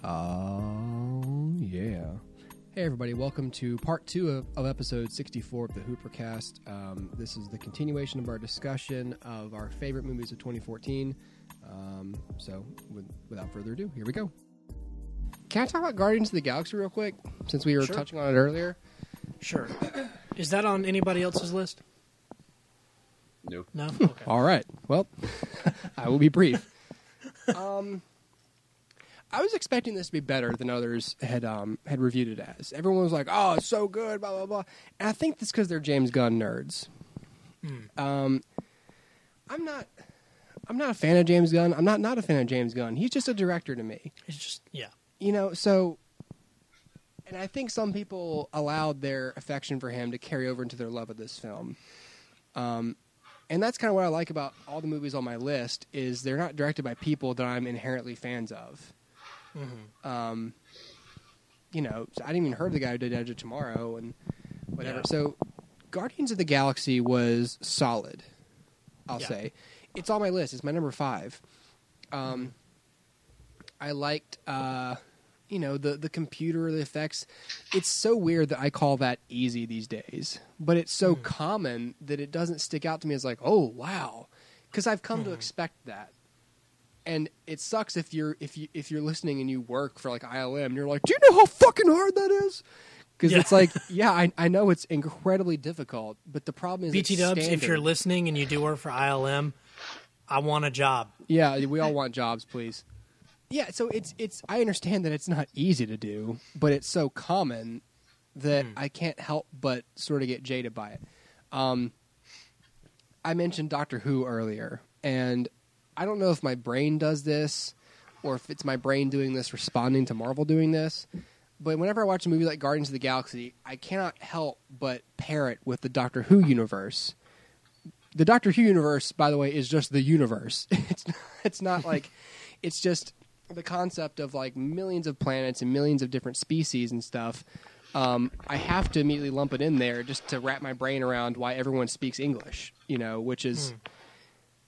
Oh, yeah. Hey, everybody. Welcome to part 2 of episode 64 of the HooperCast. This is the continuation of our discussion of our favorite movies of 2014. So, without further ado, here we go. Can I talk about Guardians of the Galaxy real quick, since we were touching on it earlier? Sure. Is that on anybody else's list? Nope. No? Okay. All right. Well, I will be brief. I was expecting this to be better than others had reviewed it as. Everyone was like, "Oh, it's so good," blah blah blah. And I think that's because they're James Gunn nerds. I'm not a fan of James Gunn. I'm not a fan of James Gunn. He's just a director to me. It's just So, and I think some people allowed their affection for him to carry over into their love of this film. And that's kind of what I like about all the movies on my list is they're not directed by people that I'm inherently fans of. Mm-hmm. So I didn't even heard the guy who did Edge of Tomorrow and whatever. Yeah. So Guardians of the Galaxy was solid, I'll say. It's on my list. It's my number 5. I liked, the computer, the effects. It's so weird that I call that easy these days, but it's so common that it doesn't stick out to me as like, oh, wow, because I've come to expect that. And it sucks if you're listening and you work for like ILM and you're like, do you know how fucking hard that is? Because it's like, I know it's incredibly difficult, but the problem is BT Dubs, if you're listening and you do work for ILM, I want a job. Yeah, we all want jobs, please. Yeah, so it's I understand that it's not easy to do, but it's so common that I can't help but sort of get jaded by it. I mentioned Doctor Who earlier, and I don't know if my brain does this or if it's my brain doing this responding to Marvel doing this, but whenever I watch a movie like Guardians of the Galaxy, I cannot help but pair it with the Doctor Who universe. The Doctor Who universe, by the way, is just the universe. It's not like it's just the concept of like millions of planets and millions of different species and stuff. I have to immediately lump it in there just to wrap my brain around why everyone speaks English, which is...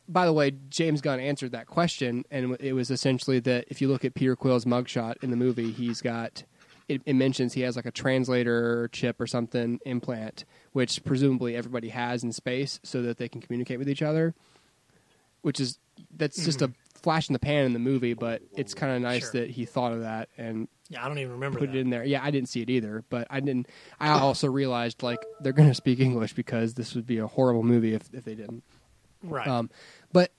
By the way, James Gunn answered that question, and it was essentially that if you look at Peter Quill's mugshot in the movie, he's got... It mentions he has like a translator chip or something implant, which presumably everybody has in space so that they can communicate with each other, that's just a flash in the pan in the movie, but it's kind of nice that he thought of that and I don't even remember put it in there. Yeah, I didn't see it either, but I also realized like they're going to speak English because this would be a horrible movie if they didn't. Right. But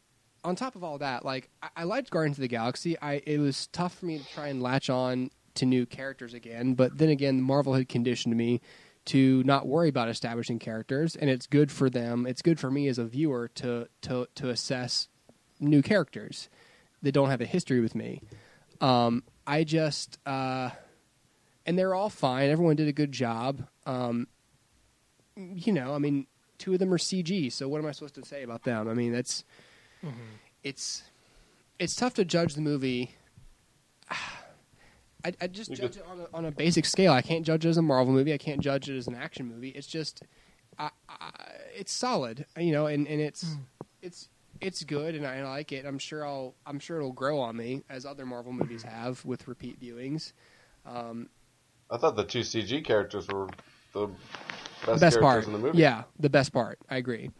on top of all that, like I liked Guardians of the Galaxy. It was tough for me to try and latch on to new characters again, but then again, Marvel had conditioned me to not worry about establishing characters, and it's good for them. It's good for me as a viewer to assess new characters that don't have a history with me. And they're all fine. Everyone did a good job. Two of them are CG, so what am I supposed to say about them? I mean, it's tough to judge the movie. I just judge it on a basic scale. I can't judge it as a Marvel movie. I can't judge it as an action movie. It's just, it's solid, and it's good, and I like it. I'm sure it'll grow on me as other Marvel movies have with repeat viewings. I thought the 2 CG characters were the best characters part in the movie. Yeah, the best part. I agree.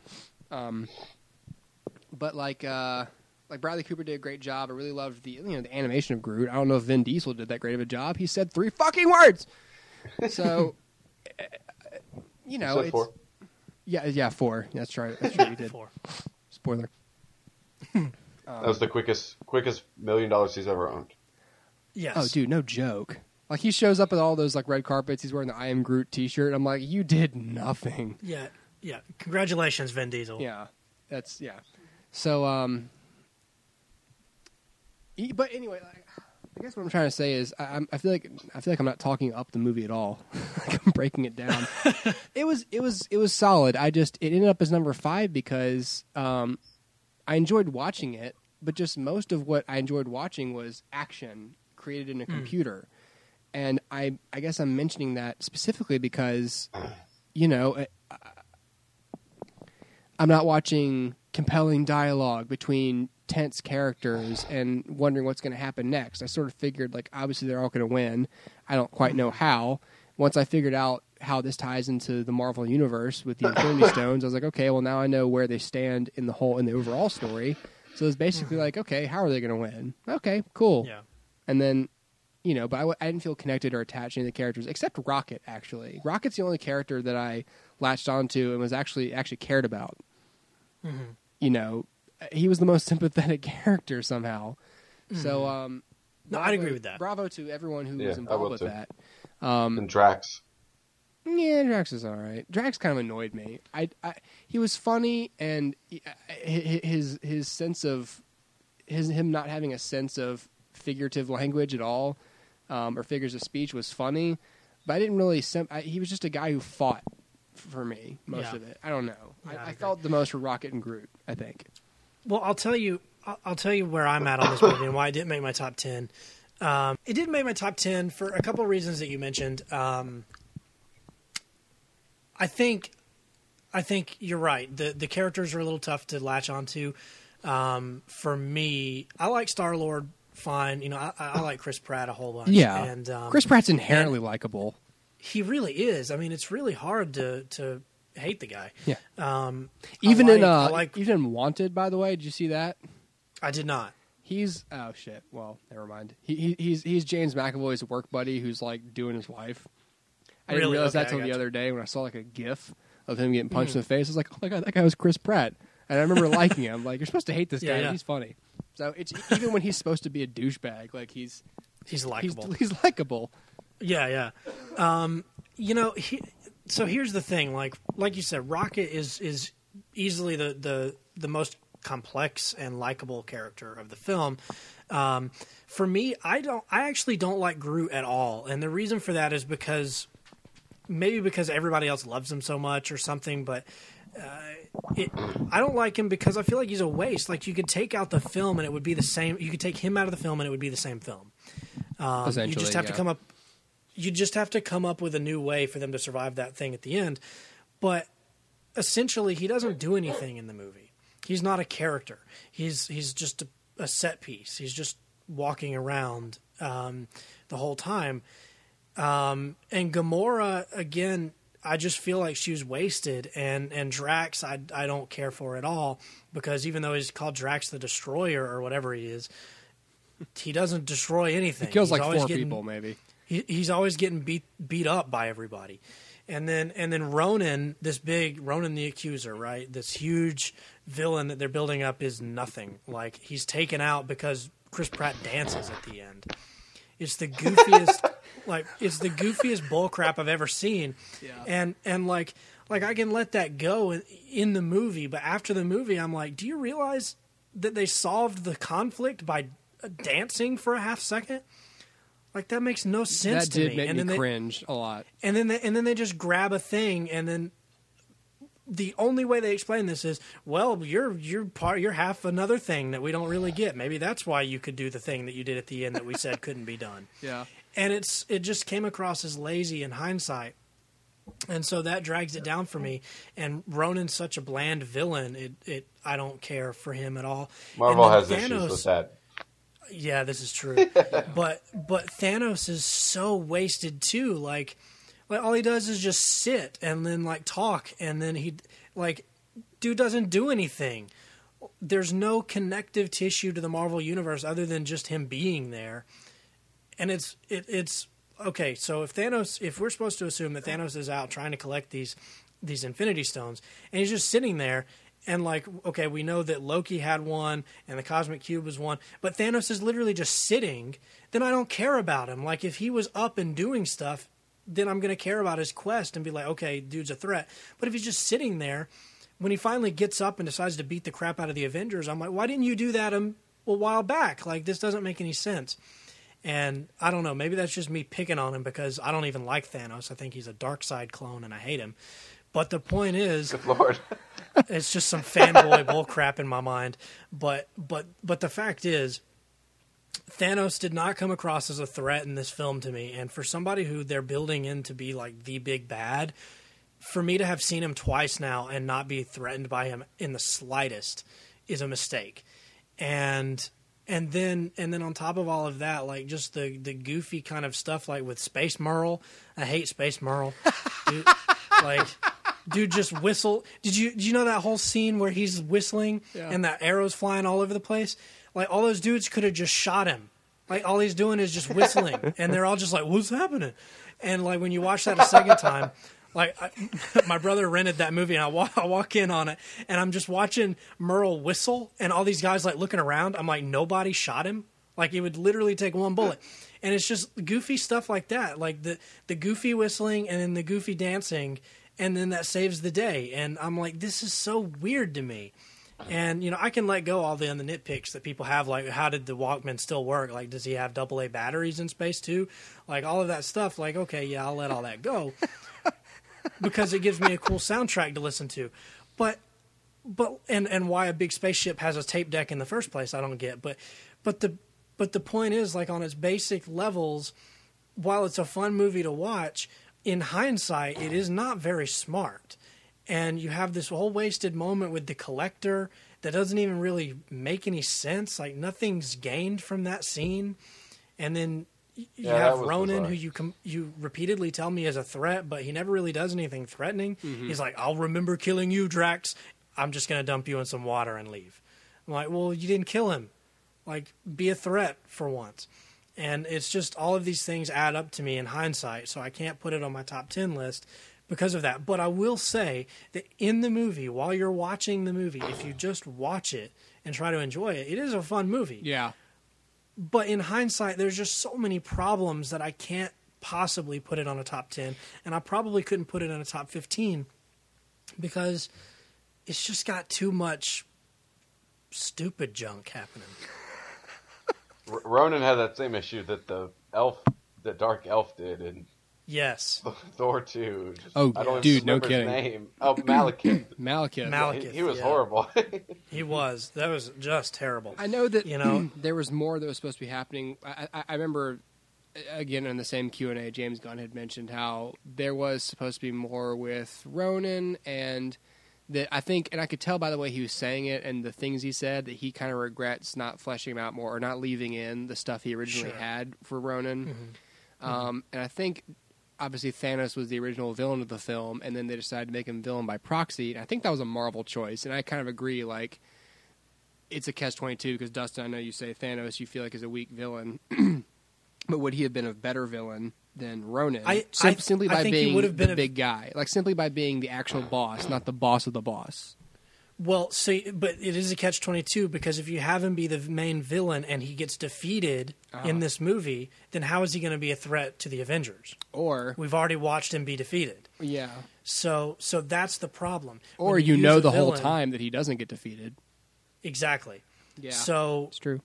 But like Bradley Cooper did a great job. I really loved the animation of Groot. I don't know if Vin Diesel did that great of a job. He said 3 fucking words. So it's 4. Yeah, 4. That's right. That's right. He did. 4. Spoiler. That was the quickest $1 million he's ever owned. Yes. Oh, dude, no joke. Like he shows up at all those like red carpets. He's wearing the "I Am Groot" T-shirt. I'm like, you did nothing. Yeah. Congratulations, Vin Diesel. Yeah, So, but anyway, I guess what I'm trying to say is I feel like I'm not talking up the movie at all. Like I'm breaking it down. It was solid. It ended up as number 5 because I enjoyed watching it, but just most of what I enjoyed watching was action created in a computer. And I guess I'm mentioning that specifically because, I'm not watching compelling dialogue between tense characters and wondering what's going to happen next. I sort of figured, like, obviously they're all going to win. I don't quite know how. Once I figured out how this ties into the Marvel universe with the Infinity Stones, I was like, okay, well, now I know where they stand in the overall story. So it's basically like, okay, how are they going to win? Okay, cool. Yeah. And then, but I didn't feel connected or attached to any of the characters, except Rocket, actually. Rocket's the only character that I latched onto and was actually cared about. Mm-hmm. He was the most sympathetic character somehow. Mm-hmm. So, no, I'd agree with that. Bravo to everyone who was involved with that. And Drax. Yeah, Drax is all right. Drax kind of annoyed me. He was funny, and his sense of him not having a sense of figurative language at all, or figures of speech was funny. But I didn't really. He was just a guy who fought for me most of it. I don't know. Yeah, I felt the most for Rocket and Groot, I think. Well, I'll tell you where I'm at on this movie and why it didn't make my top 10. It didn't make my top 10 for a couple of reasons that you mentioned. I think you're right. The characters are a little tough to latch onto. For me, I like Star-Lord fine. I like Chris Pratt a whole bunch. Yeah, and Chris Pratt's inherently likable. He really is. I mean, it's really hard to hate the guy. Yeah. Even in Wanted, by the way, did you see that? I did not. He's shit. Well, never mind. He's James McAvoy's work buddy who's like doing his wife. I didn't realize that till the other day when I saw like a GIF of him getting punched in the face. I was like, oh my god, that guy was Chris Pratt, and I remember liking him. Like, you're supposed to hate this guy. Yeah. He's funny. So it's even when he's supposed to be a douchebag, like he's likable. He's likable. Yeah. So here's the thing. Like you said, Rocket is easily the most complex and likable character of the film. For me, I actually don't like Groot at all, and the reason for that is because everybody else loves him so much or something. But I don't like him because I feel like he's a waste. Like, you could take out the film and it would be the same. You could take him out of the film and it would be the same film. You just have to come up. You just have to come up with a new way for them to survive that thing at the end. But essentially, he doesn't do anything in the movie. He's not a character. He's just a set piece. He's just walking around the whole time. And Gamora, again, I just feel like she was wasted. And Drax, I don't care for at all, because even though he's called Drax the Destroyer or whatever he is, he doesn't destroy anything. He kills like 4 people, maybe. He's always getting beat up by everybody. And then Ronan, Ronan the Accuser, right? This huge villain that they're building up is nothing. Like, he's taken out because Chris Pratt dances at the end. It's the goofiest it's the goofiest bullcrap I've ever seen. Yeah. And like I can let that go in the movie, but after the movie I'm like, do you realize that they solved the conflict by dancing for a half second? Like, that makes no sense to me. That did make me cringe a lot. And then they just grab a thing, and then the only way they explain this is, well, you're half another thing that we don't really get. Maybe that's why you could do the thing that you did at the end that we said couldn't be done. Yeah. And it just came across as lazy in hindsight. And so that drags it down for me. And Ronan's such a bland villain. I don't care for him at all. Marvel has issues with that. Yeah, this is true. but Thanos is so wasted too. Like all he does is just sit and then like talk, and then dude doesn't do anything. There's no connective tissue to the Marvel universe other than just him being there. And it's okay. So if we're supposed to assume that Thanos is out trying to collect these Infinity Stones, and he's just sitting there. And okay, we know that Loki had one and the Cosmic Cube was one, but Thanos is literally just sitting, then I don't care about him. Like, if he was up and doing stuff, then I'm going to care about his quest and be like, okay, dude's a threat. But if he's just sitting there, when he finally gets up and decides to beat the crap out of the Avengers, I'm like, why didn't you do that a while back? Like, this doesn't make any sense. And I don't know, maybe that's just me picking on him because I don't even like Thanos. I think he's a Darkseid clone and I hate him. But the point is, good Lord. It's just some fanboy bullcrap in my mind. But the fact is, Thanos did not come across as a threat in this film to me. And for somebody who they're building in to be like the big bad, for me to have seen him twice now and not be threatened by him in the slightest is a mistake. And then on top of all of that, like just the goofy kind of stuff, like with Space Merle. I hate Space Merle. Dude just whistle. Did you know that whole scene where he's whistling and that arrow's flying all over the place? Like all those dudes could have just shot him. Like all he's doing is just whistling, and they're all just like, "What's happening?" And like when you watch that a second time. My brother rented that movie, and I walk in on it, and I'm just watching Merle whistle, and all these guys like looking around. I'm like, nobody shot him. Like it would literally take one bullet, and it's just goofy stuff like that, like the goofy whistling and then the goofy dancing, and then that saves the day. And I'm like, this is so weird to me. And I can let go all the nitpicks that people have, like how did the Walkman still work? Like, does he have AA batteries in space too? Like all of that stuff. Like, okay, yeah, I'll let all that go. Because it gives me a cool soundtrack to listen to, but why a big spaceship has a tape deck in the first place, I don't get. But the point is, like on its basic levels, while it's a fun movie to watch, in hindsight, it is not very smart. And you have this whole wasted moment with the collector that doesn't even really make any sense. Like nothing's gained from that scene, and then. You have Ronan, who you repeatedly tell me is a threat, but he never really does anything threatening. Mm-hmm. He's like, I'll remember killing you, Drax. I'm just going to dump you in some water and leave. I'm like, well, you didn't kill him. Like, be a threat for once. And it's just all of these things add up to me in hindsight, so I can't put it on my top 10 list because of that. But I will say that in the movie, while you're watching the movie, if you just watch it and try to enjoy it, it is a fun movie. Yeah. But in hindsight, there's just so many problems that I can't possibly put it on a top 10. And I probably couldn't put it in a top 15 because it's just got too much stupid junk happening. Ronan had that same issue that the dark elf did in Yes. Thor 2. Oh, I don't dude, no remember kidding. his name. Oh, Malekith. Malekith. He was horrible. He was. That was just terrible. I know that there was more that was supposed to be happening. I remember, again, in the same Q&A, James Gunn had mentioned how there was supposed to be more with Ronan, and that I think, and I could tell by the way he was saying it and the things he said, that he kind of regrets not fleshing him out more or not leaving in the stuff he originally had for Ronan. Mm-hmm. And I think... Obviously, Thanos was the original villain of the film, and then they decided to make him villain by proxy. And I think that was a Marvel choice, and I kind of agree. Like, it's a catch-22 because Dustin, I know you say Thanos you feel like is a weak villain, but would he have been a better villain than Ronan? Simply by being the big guy, like simply by being the actual boss, not the boss of the boss. Well, see, but it is a catch-22 because if you have him be the main villain and he gets defeated in this movie, then how is he going to be a threat to the Avengers? Or we've already watched him be defeated. Yeah. So that's the problem. Or you know the whole time that he doesn't get defeated. Exactly. Yeah. So it's true.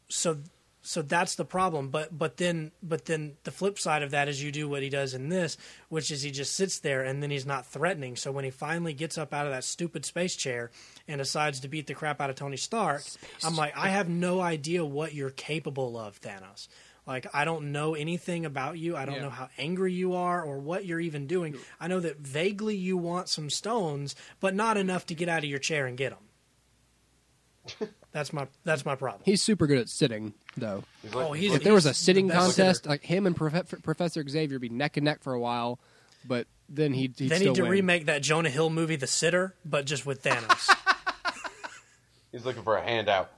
So that's the problem. But then the flip side of that is you do what he does in this, which is he just sits there and then he's not threatening. So when he finally gets up out of that stupid space chair and decides to beat the crap out of Tony Stark, I'm like, I have no idea what you're capable of, Thanos. Like, I don't know anything about you. I don't know how angry you are or what you're even doing. I know that vaguely you want some stones, but not enough to get out of your chair and get them. That's my problem. He's super good at sitting, though. If there was a sitting contest, like him and Professor Xavier would be neck and neck for a while, but then he'd they still need to win. remake that Jonah Hill movie, The Sitter, but just with Thanos. He's looking for a handout.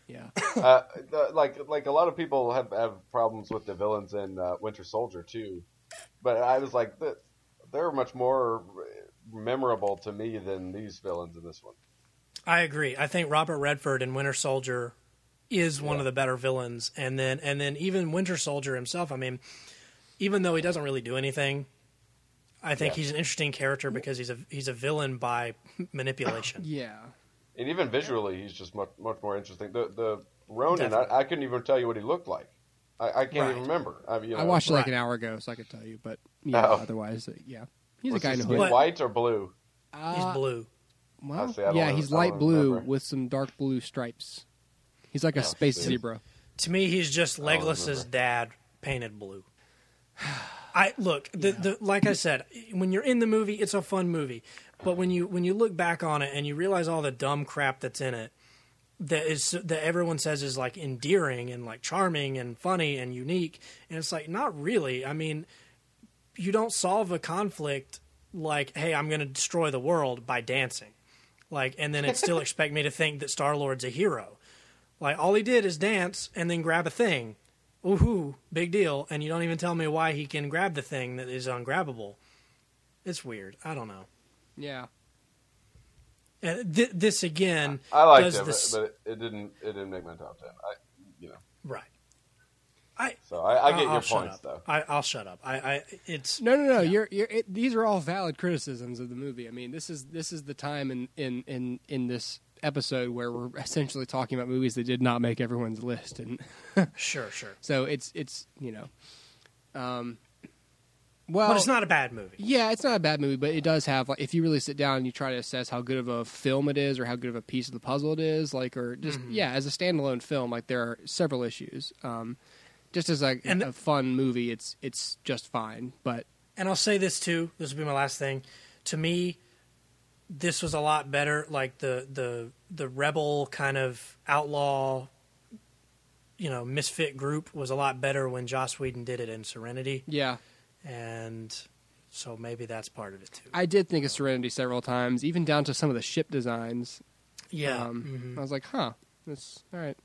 Yeah. Like a lot of people have problems with the villains in Winter Soldier too, but I was like, they're much more memorable to me than these villains in this one. I agree. I think Robert Redford in Winter Soldier is one of the better villains, and then even Winter Soldier himself. I mean, even though he doesn't really do anything, I think he's an interesting character because he's a villain by manipulation. Yeah. And even visually, he's just much more interesting. The Ronan, I couldn't even tell you what he looked like. I can't even remember. I watched it like an hour ago, so I could tell you. But otherwise, he's a guy in a hood. White or blue? He's blue. Well, he's light blue with some dark blue stripes. He's like a space zebra. To me, he's just Legolas's dad painted blue. Like I said, when you're in the movie, it's a fun movie. But when you look back on it and you realize all the dumb crap that's in it, that everyone says is like endearing and like charming and funny and unique, and it's like not really. I mean, you don't solve a conflict like, hey, I'm going to destroy the world by dancing, like, and then it still expect me to think that Star-Lord's a hero. Like, all he did is dance and then grab a thing. Ooh, big deal. And you don't even tell me why he can grab the thing that is ungrabbable. It's weird. I don't know. Yeah. And this again. I liked does it, this... but it didn't make my top 10. Right. I get your points though. I'll shut up. It's no. Yeah. These are all valid criticisms of the movie. I mean, this is the time in this episode where we're essentially talking about movies that did not make everyone's list, and sure. So it's well, but it's not a bad movie. Yeah, it's not a bad movie, but it does have, like, if you really sit down and you try to assess how good of a film it is or how good of a piece of the puzzle it is, like, or just as a standalone film, like, there are several issues. Just as like a fun movie, it's just fine. And I'll say this too. This will be my last thing. To me, this was a lot better. Like the rebel kind of outlaw, misfit group was a lot better when Joss Whedon did it in Serenity. Yeah, and so maybe that's part of it too. I did think of Serenity several times, even down to some of the ship designs. Yeah, I was like, that's all right.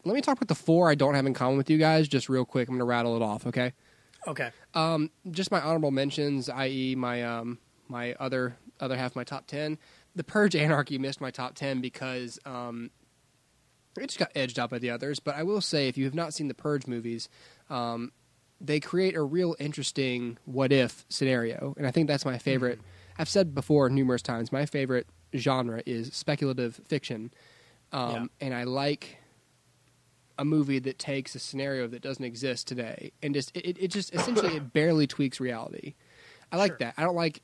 Let me talk about the 4 I don't have in common with you guys, just real quick. I'm going to rattle it off, okay? Okay. Just my honorable mentions, i.e. my my other half of my top 10. The Purge Anarchy missed my top 10 because it just got edged out by the others. But I will say, if you have not seen the Purge movies, they create a real interesting what-if scenario. And I think that's my favorite. I've said before numerous times, my favorite genre is speculative fiction. And I like a movie that takes a scenario that doesn't exist today and just it just essentially it barely tweaks reality. I like that. I don't like,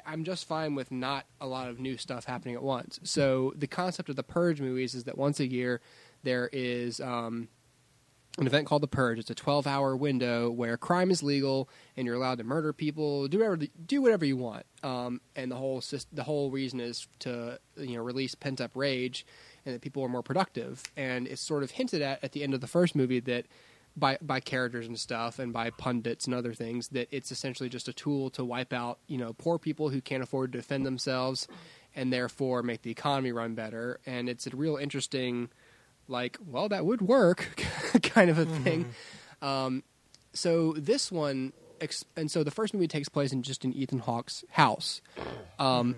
I'm just fine with not a lot of new stuff happening at once. So the concept of the Purge movies is that once a year there is an event called the Purge. It's a 12-hour window where crime is legal and you're allowed to murder people, do whatever you want. And the whole reason is to release pent-up rage and that people are more productive. And it's sort of hinted at the end of the first movie that by characters and stuff and by pundits and other things that it's essentially just a tool to wipe out, poor people who can't afford to defend themselves and therefore make the economy run better. And it's a real interesting, that would work kind of a thing. So this one, and so the first movie takes place in Ethan Hawke's house.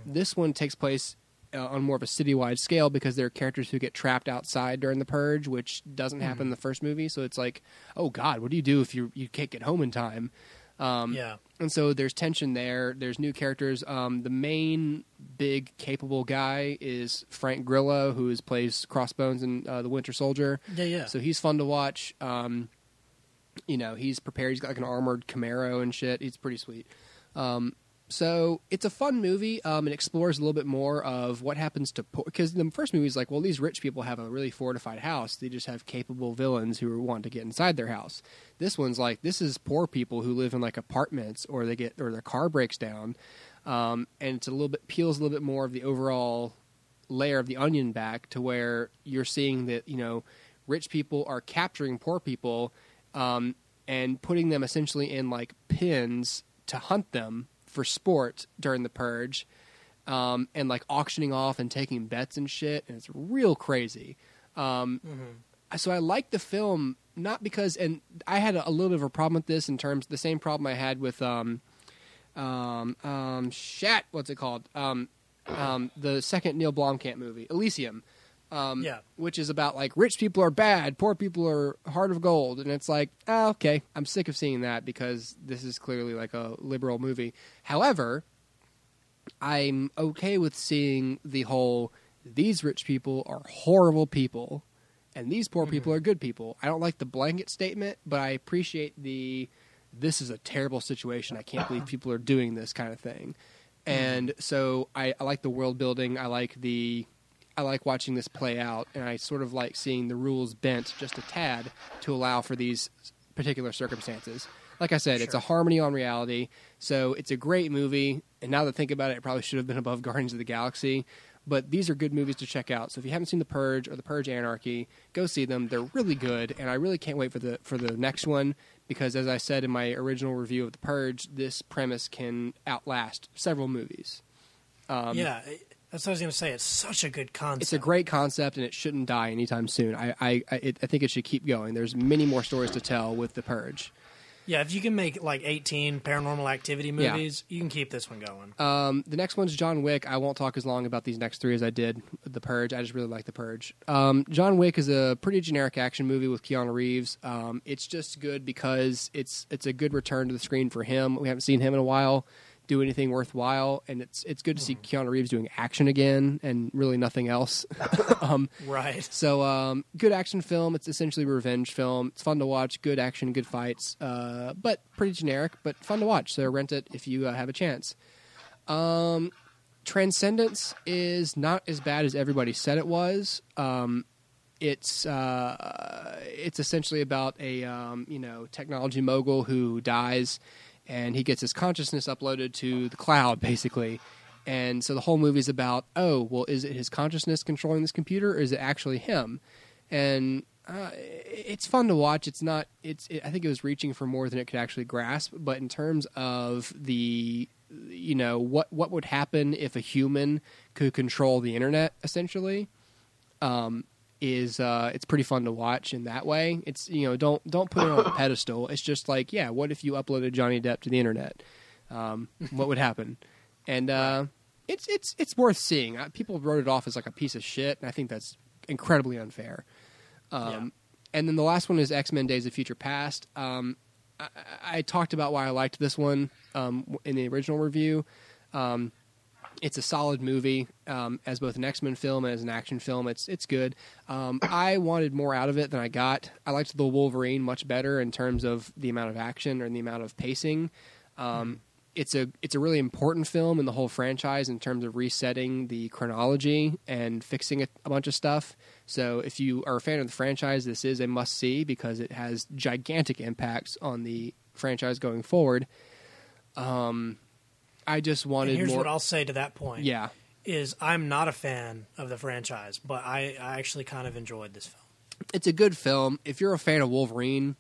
This one takes place on more of a citywide scale because there are characters who get trapped outside during the Purge, which doesn't happen in the first movie. So it's like, oh God, what do you do if you can't get home in time? And so there's tension there. There's new characters. The main big capable guy is Frank Grillo, who plays Crossbones in The Winter Soldier. Yeah. So he's fun to watch. He's prepared. He's got like an armored Camaro and shit. He's pretty sweet. So it's a fun movie. It explores a little bit more of what happens to because the first movie is like, well, these rich people have a really fortified house. They just have capable villains who want to get inside their house. This one's like, this is poor people who live in like apartments or their car breaks down, and it's peels a little bit more of the overall layer of the onion back to where you're seeing that rich people are capturing poor people, and putting them essentially in like pens to hunt them for sport during the Purge, and like auctioning off and taking bets and shit, and it's real crazy. So I like the film, not because, and I had a little bit of a problem with this in terms, the same problem I had with what's it called? The second Neil Blomkamp movie, Elysium. Which is about like rich people are bad, poor people are heart of gold, and it's like, okay, I'm sick of seeing that because this is clearly like a liberal movie. However, I'm okay with seeing the whole these rich people are horrible people and these poor people are good people. I don't like the blanket statement, but I appreciate this is a terrible situation. I can't believe people are doing this kind of thing. And so I like the world building. I like watching this play out, and I sort of like seeing the rules bent just a tad to allow for these particular circumstances. Like I said, It's a harmony on reality, so it's a great movie, and now that I think about it, it probably should have been above Guardians of the Galaxy, But these are good movies to check out. So if you haven't seen The Purge or The Purge Anarchy, go see them. They're really good, and I really can't wait for the next one because, as I said in my original review of The Purge, this premise can outlast several movies. Yeah, that's what I was going to say. It's such a good concept. It's a great concept, and it shouldn't die anytime soon. I think it should keep going. There's many more stories to tell with The Purge. Yeah, if you can make like 18 Paranormal Activity movies, you can keep this one going. The next one's John Wick. I won't talk as long about these next three as I did with The Purge. I just really like The Purge. John Wick is a pretty generic action movie with Keanu Reeves. It's just good because it's a good return to the screen for him. We haven't seen him in a while do anything worthwhile, and it's good to see Keanu Reeves doing action again and really nothing else. Right. So good action film. It's essentially a revenge film. It's fun to watch. Good action, good fights, but pretty generic, but fun to watch. So rent it if you have a chance. Transcendence is not as bad as everybody said it was. It's essentially about a technology mogul who dies, and he gets his consciousness uploaded to the cloud, basically. And so the whole movie is about, is it his consciousness controlling this computer, or is it actually him? And it's fun to watch. It's not. I think it was reaching for more than it could actually grasp. But in terms of what would happen if a human could control the internet, essentially, it's pretty fun to watch in that way. It's don't put it on a pedestal. It's just like, what if you uploaded Johnny Depp to the internet? What would happen? And it's worth seeing. People wrote it off as like a piece of shit, and I think that's incredibly unfair. And then the last one is X-Men: Days of Future Past. I talked about why I liked this one in the original review. It's a solid movie as both an X-Men film and as an action film. It's good. I wanted more out of it than I got. I liked the Wolverine much better in terms of the amount of action and the amount of pacing. It's a really important film in the whole franchise in terms of resetting the chronology and fixing a bunch of stuff. So if you are a fan of the franchise, this is a must-see because it has gigantic impacts on the franchise going forward. I just wanted here's more. What I'll say to that point. Yeah. Is I'm not a fan of the franchise, but I actually kind of enjoyed this film. It's a good film. If you're a fan of Wolverine,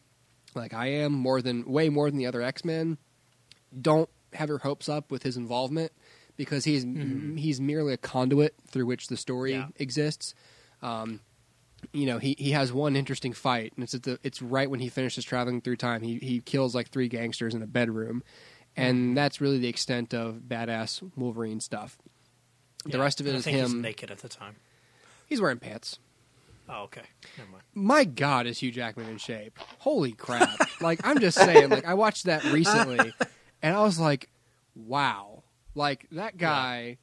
like I am, way more than the other X-Men, don't have your hopes up with his involvement because he's merely a conduit through which the story exists. He has one interesting fight, and it's right when he finishes traveling through time. He kills like 3 gangsters in a bedroom. And that's really the extent of badass Wolverine stuff. The rest of it is him. He's naked at the time. He's wearing pants. Oh, okay. Never mind. My God, is Hugh Jackman in shape? Holy crap! Like I'm just saying. Like I watched that recently, and I was like, wow! Like that guy.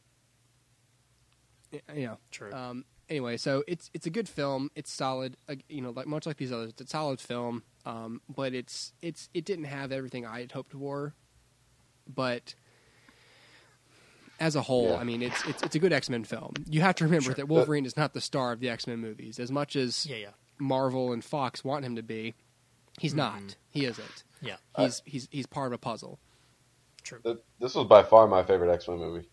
True. Anyway, so it's a good film. It's solid. Like much like these others, it's a solid film. But it didn't have everything I had hoped for. But as a whole, I mean, it's a good X-Men film. You have to remember that Wolverine is not the star of the X-Men movies. As much as Marvel and Fox want him to be, he's not. He isn't. Yeah, he's part of a puzzle. True. This was by far my favorite X-Men movie.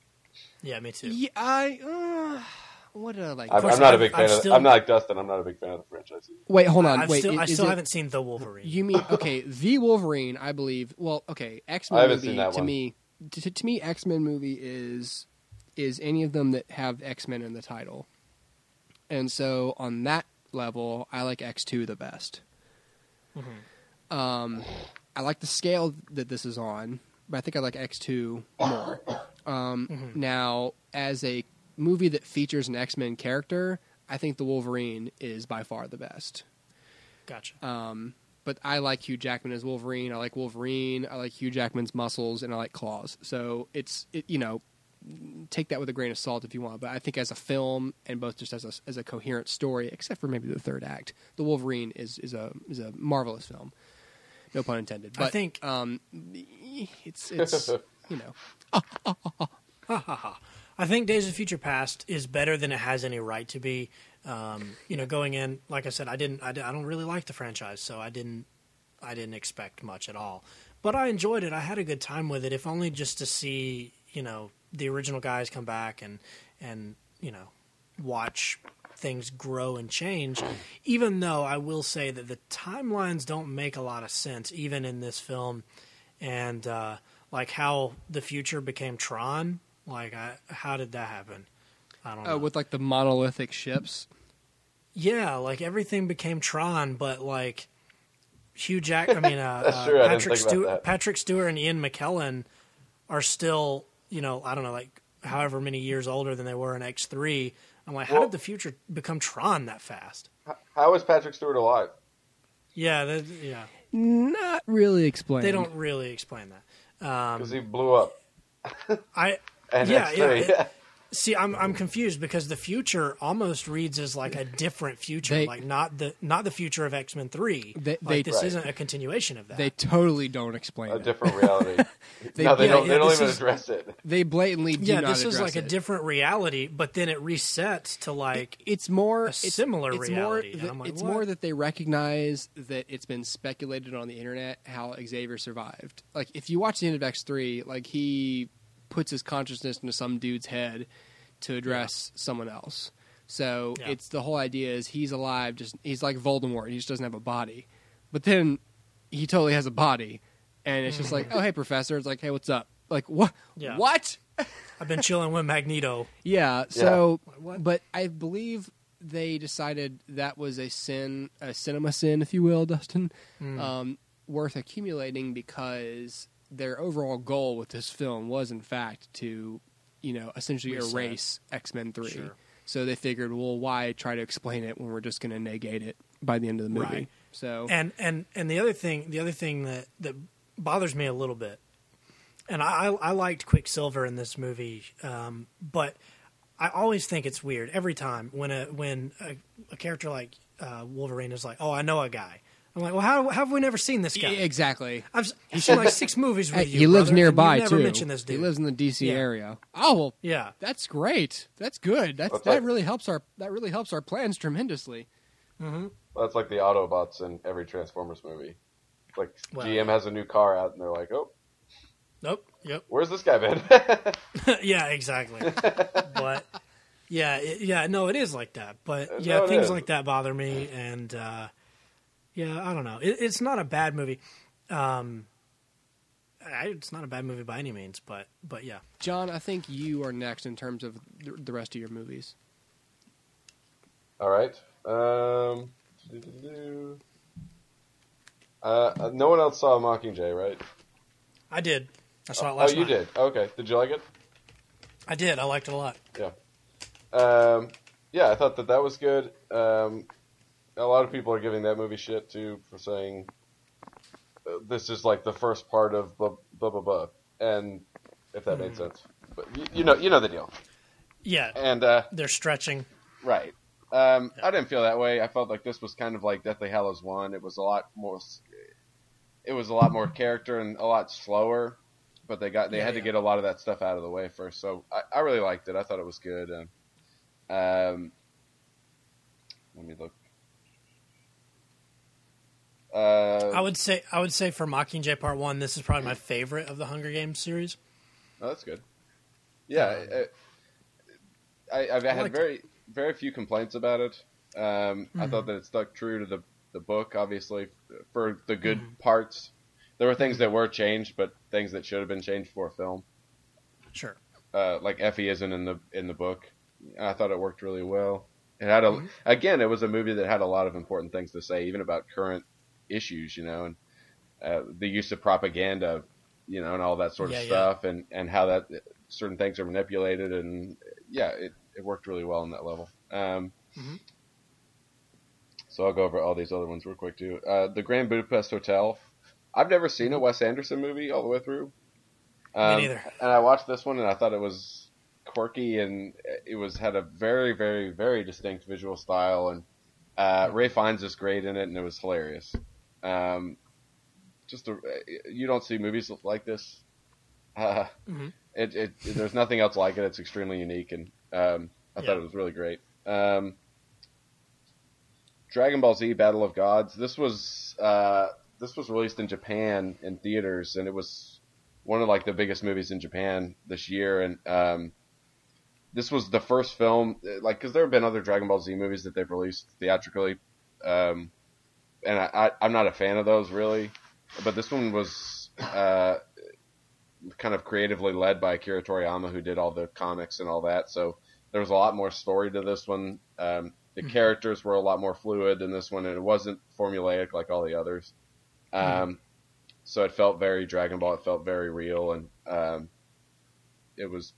Yeah, me too. Yeah, what did I like? I'm not a big fan of. I'm not like Dustin. I'm not a big fan of the franchise. Wait, hold on. I still haven't seen The Wolverine. You mean the Wolverine? I believe. Well, X-Men I haven't movie seen that to one. me. To me, X-Men movie is any of them that have X-Men in the title, and so on that level, I like X2 the best. I like the scale that this is on, but I think I like X2 more. Now, as a movie that features an X-Men character, I think the Wolverine is by far the best. Gotcha. But I like Hugh Jackman as Wolverine. I like Wolverine. I like Hugh Jackman's muscles, and I like claws. So take that with a grain of salt if you want. But I think as a film, and both just as a coherent story, except for maybe the third act, the Wolverine is a marvelous film. No pun intended. But I think it's I think Days of Future Past is better than it has any right to be. Going in, like I said, I don't really like the franchise, so I didn't expect much at all. But I enjoyed it. I had a good time with it, if only just to see, the original guys come back and watch things grow and change, even though I will say that the timelines don't make a lot of sense, even in this film. And like how the future became Tron, like how did that happen? I don't know. With like the monolithic ships. Yeah, like everything became Tron, but like Patrick Stewart and Ian McKellen are still, I don't know, like however many years older than they were in X3. I'm like, how did the future become Tron that fast? How is Patrick Stewart alive? Yeah, Not really explained. They don't really explain that because he blew up. See, I'm confused because the future almost reads as like a different future, like not the future of X-Men 3. This isn't a continuation of that. They totally don't explain a different reality. They don't even address it. They blatantly do not address it. This is like a different reality, but then it resets to like it's more a similar reality. It's more that they recognize that it's been speculated on the internet how Xavier survived. Like if you watch the end of X3, like he puts his consciousness into some dude's head to address someone else. So it's the whole idea is he's alive, he's like Voldemort, he just doesn't have a body. But then he totally has a body. And it's just like, oh, hey, Professor. It's like, hey, what's up? Like, what? Yeah. What? I've been chilling with Magneto. Yeah, so, but I believe they decided that was a sin, a cinema sin, if you will, Dustin, worth accumulating because their overall goal with this film was, in fact, to, essentially erase X-Men 3. Sure. So they figured, well, why try to explain it when we're just going to negate it by the end of the movie? Right. So and the other thing that bothers me a little bit, and I liked Quicksilver in this movie, but I always think it's weird every time when a character like Wolverine is like, oh, I know a guy. I'm like, well, how have we never seen this guy? Yeah, exactly. I've seen like 6 movies with you. He lives brother, nearby, and you never too. mentioned this dude. He lives in the D.C. area. Oh, well, yeah. That's great. That's good. That really helps our plans tremendously. Mm-hmm. That's like the Autobots in every Transformers movie. Like GM has a new car out, and they're like, oh. Nope. Yep. Where's this guy been? Yeah, exactly. But no, it is like that. But No, things like that bother me, and I don't know. It's not a bad movie. It's not a bad movie by any means, but yeah. John, I think you are next in terms of the rest of your movies. All right. No one else saw Mockingjay, right? I did. I saw it last night. Oh, you did? Okay. Did you like it? I did. I liked it a lot. Yeah. I thought that was good. A lot of people are giving that movie shit, too, for saying this is like the first part of blah, blah, blah, blah. And if that made sense. But you know the deal. Yeah. And they're stretching. Right. I didn't feel that way. I felt like this was kind of like Deathly Hallows 1. It was a lot more character and a lot slower, but they had to get a lot of that stuff out of the way first. So I really liked it. I thought it was good. Let me look. I would say for Mockingjay Part 1, this is probably my favorite of the Hunger Games series. Oh, that's good. Yeah, I've had very few complaints about it. I thought that it stuck true to the book, obviously, for the good parts. There were things that were changed, but things that should have been changed for a film. Sure. Like Effie isn't in the book. I thought it worked really well. It had it was a movie that had a lot of important things to say, even about current issues, and the use of propaganda, and all that sort of stuff, and how that certain things are manipulated, and it worked really well on that level. So I'll go over all these other ones real quick too. The Grand Budapest Hotel. I've never seen a Wes Anderson movie all the way through. Me neither. And I watched this one and I thought it was quirky and it had a very, very, very distinct visual style, and Ray Fiennes is great in it, and it was hilarious. You don't see movies like this. There's nothing else like it. It's extremely unique, and I thought it was really great. Dragon Ball Z: Battle of Gods. This was released in Japan in theaters, and it was one of like the biggest movies in Japan this year. And this was the first film, like, because there have been other Dragon Ball Z movies that they've released theatrically, and I'm not a fan of those really, but this one was kind of creatively led by Akira Toriyama, who did all the comics and all that. So there was a lot more story to this one. The characters were a lot more fluid in this one, and it wasn't formulaic like all the others. So it felt very Dragon Ball. It felt very real, and it was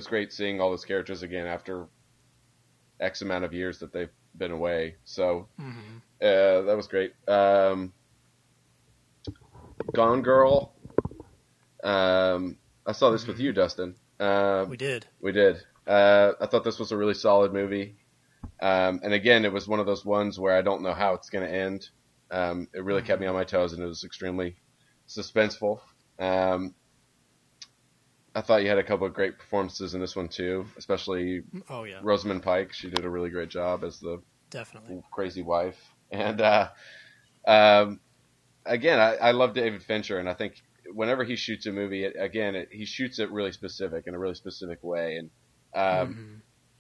great seeing all those characters again after X amount of years that they've been away. So that was great. Gone Girl. I saw this with you, Dustin. We did. I thought this was a really solid movie. And again, it was one of those ones where I don't know how it's going to end. It really kept me on my toes, and it was extremely suspenseful. I thought you had a couple of great performances in this one too, especially Rosamund Pike. She did a really great job as the crazy wife. And again, I love David Fincher, and I think whenever he shoots a movie, he shoots it really specific in a really specific way. And I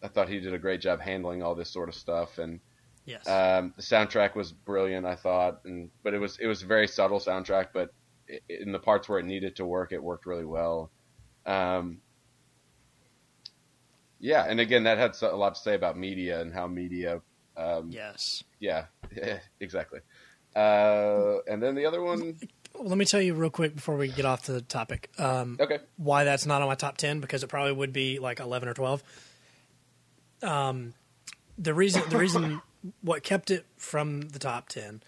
thought he did a great job handling all this sort of stuff. And the soundtrack was brilliant, I thought, but it was a very subtle soundtrack, but in the parts where it needed to work, it worked really well. And again, that had a lot to say about media and how media. Yeah, exactly. And then the other one. Well, let me tell you real quick before we get off the topic. Okay. Why that's not on my top 10, because it probably would be like 11 or 12. The reason what kept it from the top 10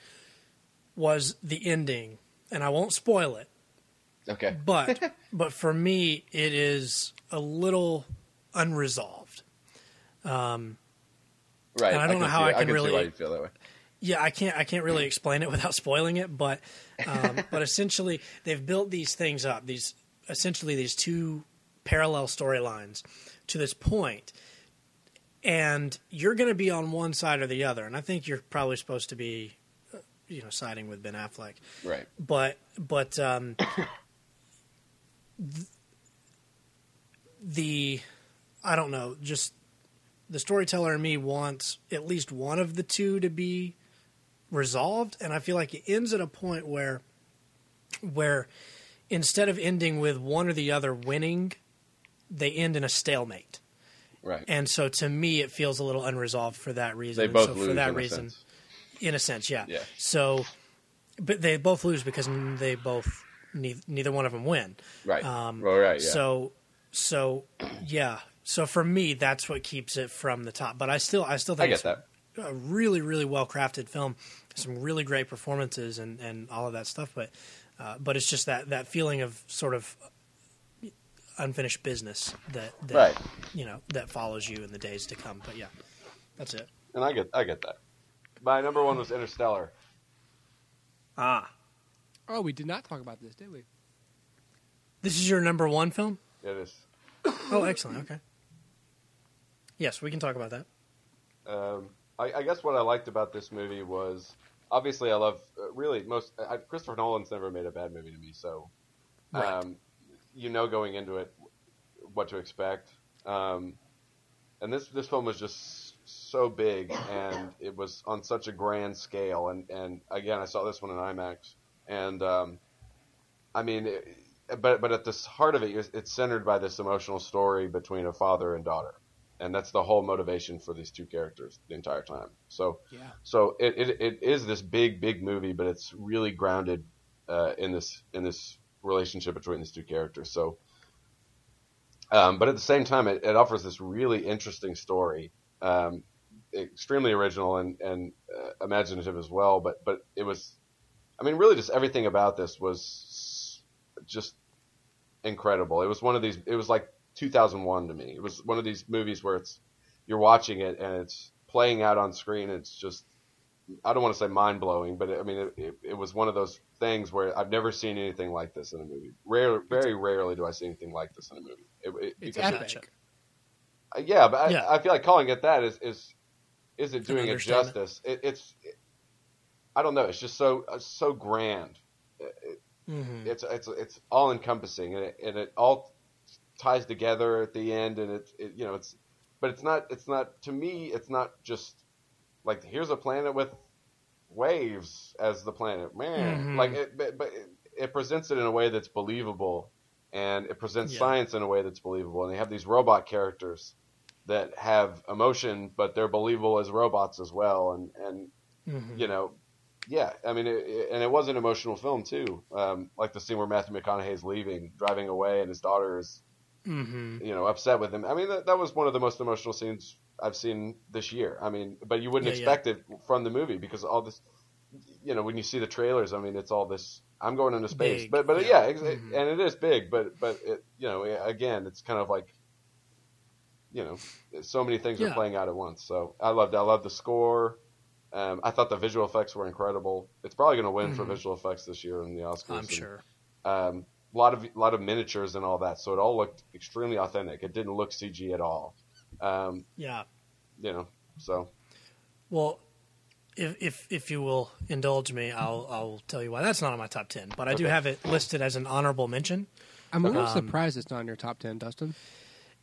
was the ending, and I won't spoil it. Okay. But for me, it is a little unresolved. Right. And I don't know how I can really. See why you feel that way. Yeah, I can't really explain it without spoiling it, but essentially they've built these things up, these two parallel storylines to this point, and you're going to be on one side or the other, and I think you're probably supposed to be, siding with Ben Affleck, right? But I don't know, just the storyteller in me wants at least one of the two to be resolved, and I feel like it ends at a point where instead of ending with one or the other winning, they end in a stalemate. Right. And so to me, it feels a little unresolved for that reason. They both lose for that reason. In a sense, yeah. Yeah. So, but they both lose because neither one of them win. Right. Right. Yeah. So yeah. So for me, that's what keeps it from the top. But I still think it's a really, really well crafted film. Some really great performances and all of that stuff. But it's just that feeling of sort of unfinished business that right. That follows you in the days to come. But yeah, that's it. And I get that. My number one was Interstellar. Ah. Oh, we did not talk about this, did we? This is your number one film? It is. Oh, excellent. Okay. Yes, we can talk about that. I guess what I liked about this movie was, obviously, I love Christopher Nolan's never made a bad movie to me, so right. Going into it what to expect. And this film was just so big, and it was on such a grand scale. And again, I saw this one in IMAX, and but at the heart of it, it's centered by this emotional story between a father and daughter. And that's the whole motivation for these two characters the entire time. So, So it is this big movie, but it's really grounded in this relationship between these two characters. So, but at the same time, it offers this really interesting story, extremely original and imaginative as well. But it was, really just everything about this was just incredible. It was one of these. It was like 2001 to me. It was one of these movies where you're watching it and it's playing out on screen. It's just, I don't want to say mind blowing, but it was one of those things where I've never seen anything like this in a movie. Very rarely do I see anything like this in a movie. It's epic. I feel like calling it that is it doing it justice? It's I don't know. It's just so grand. It's all encompassing, and it all ties together at the end, and but it's not to me. It's not just like here's a planet with waves as the planet, man. Like but it presents it in a way that's believable, and it presents science in a way that's believable. And they have these robot characters that have emotion, but they're believable as robots as well. And yeah, I mean, it was an emotional film too. Like the scene where Matthew McConaughey's driving away, and his daughter is, upset with him. I mean, that was one of the most emotional scenes I've seen this year. I mean, but you wouldn't expect it from the movie because all this, when you see the trailers, I mean, it's all this. I'm going into space, big, but and it is big, but it, again, it's kind of like, so many things are playing out at once. So I loved the score. I thought the visual effects were incredible. It's probably going to win for visual effects this year in the Oscars. I'm sure. A lot of miniatures and all that, so it all looked extremely authentic. It didn't look CG at all. So. Well, if you will indulge me, I'll tell you why that's not on my top 10, but I do have it listed as an honorable mention. I'm a little surprised it's not in your top 10, Dustin.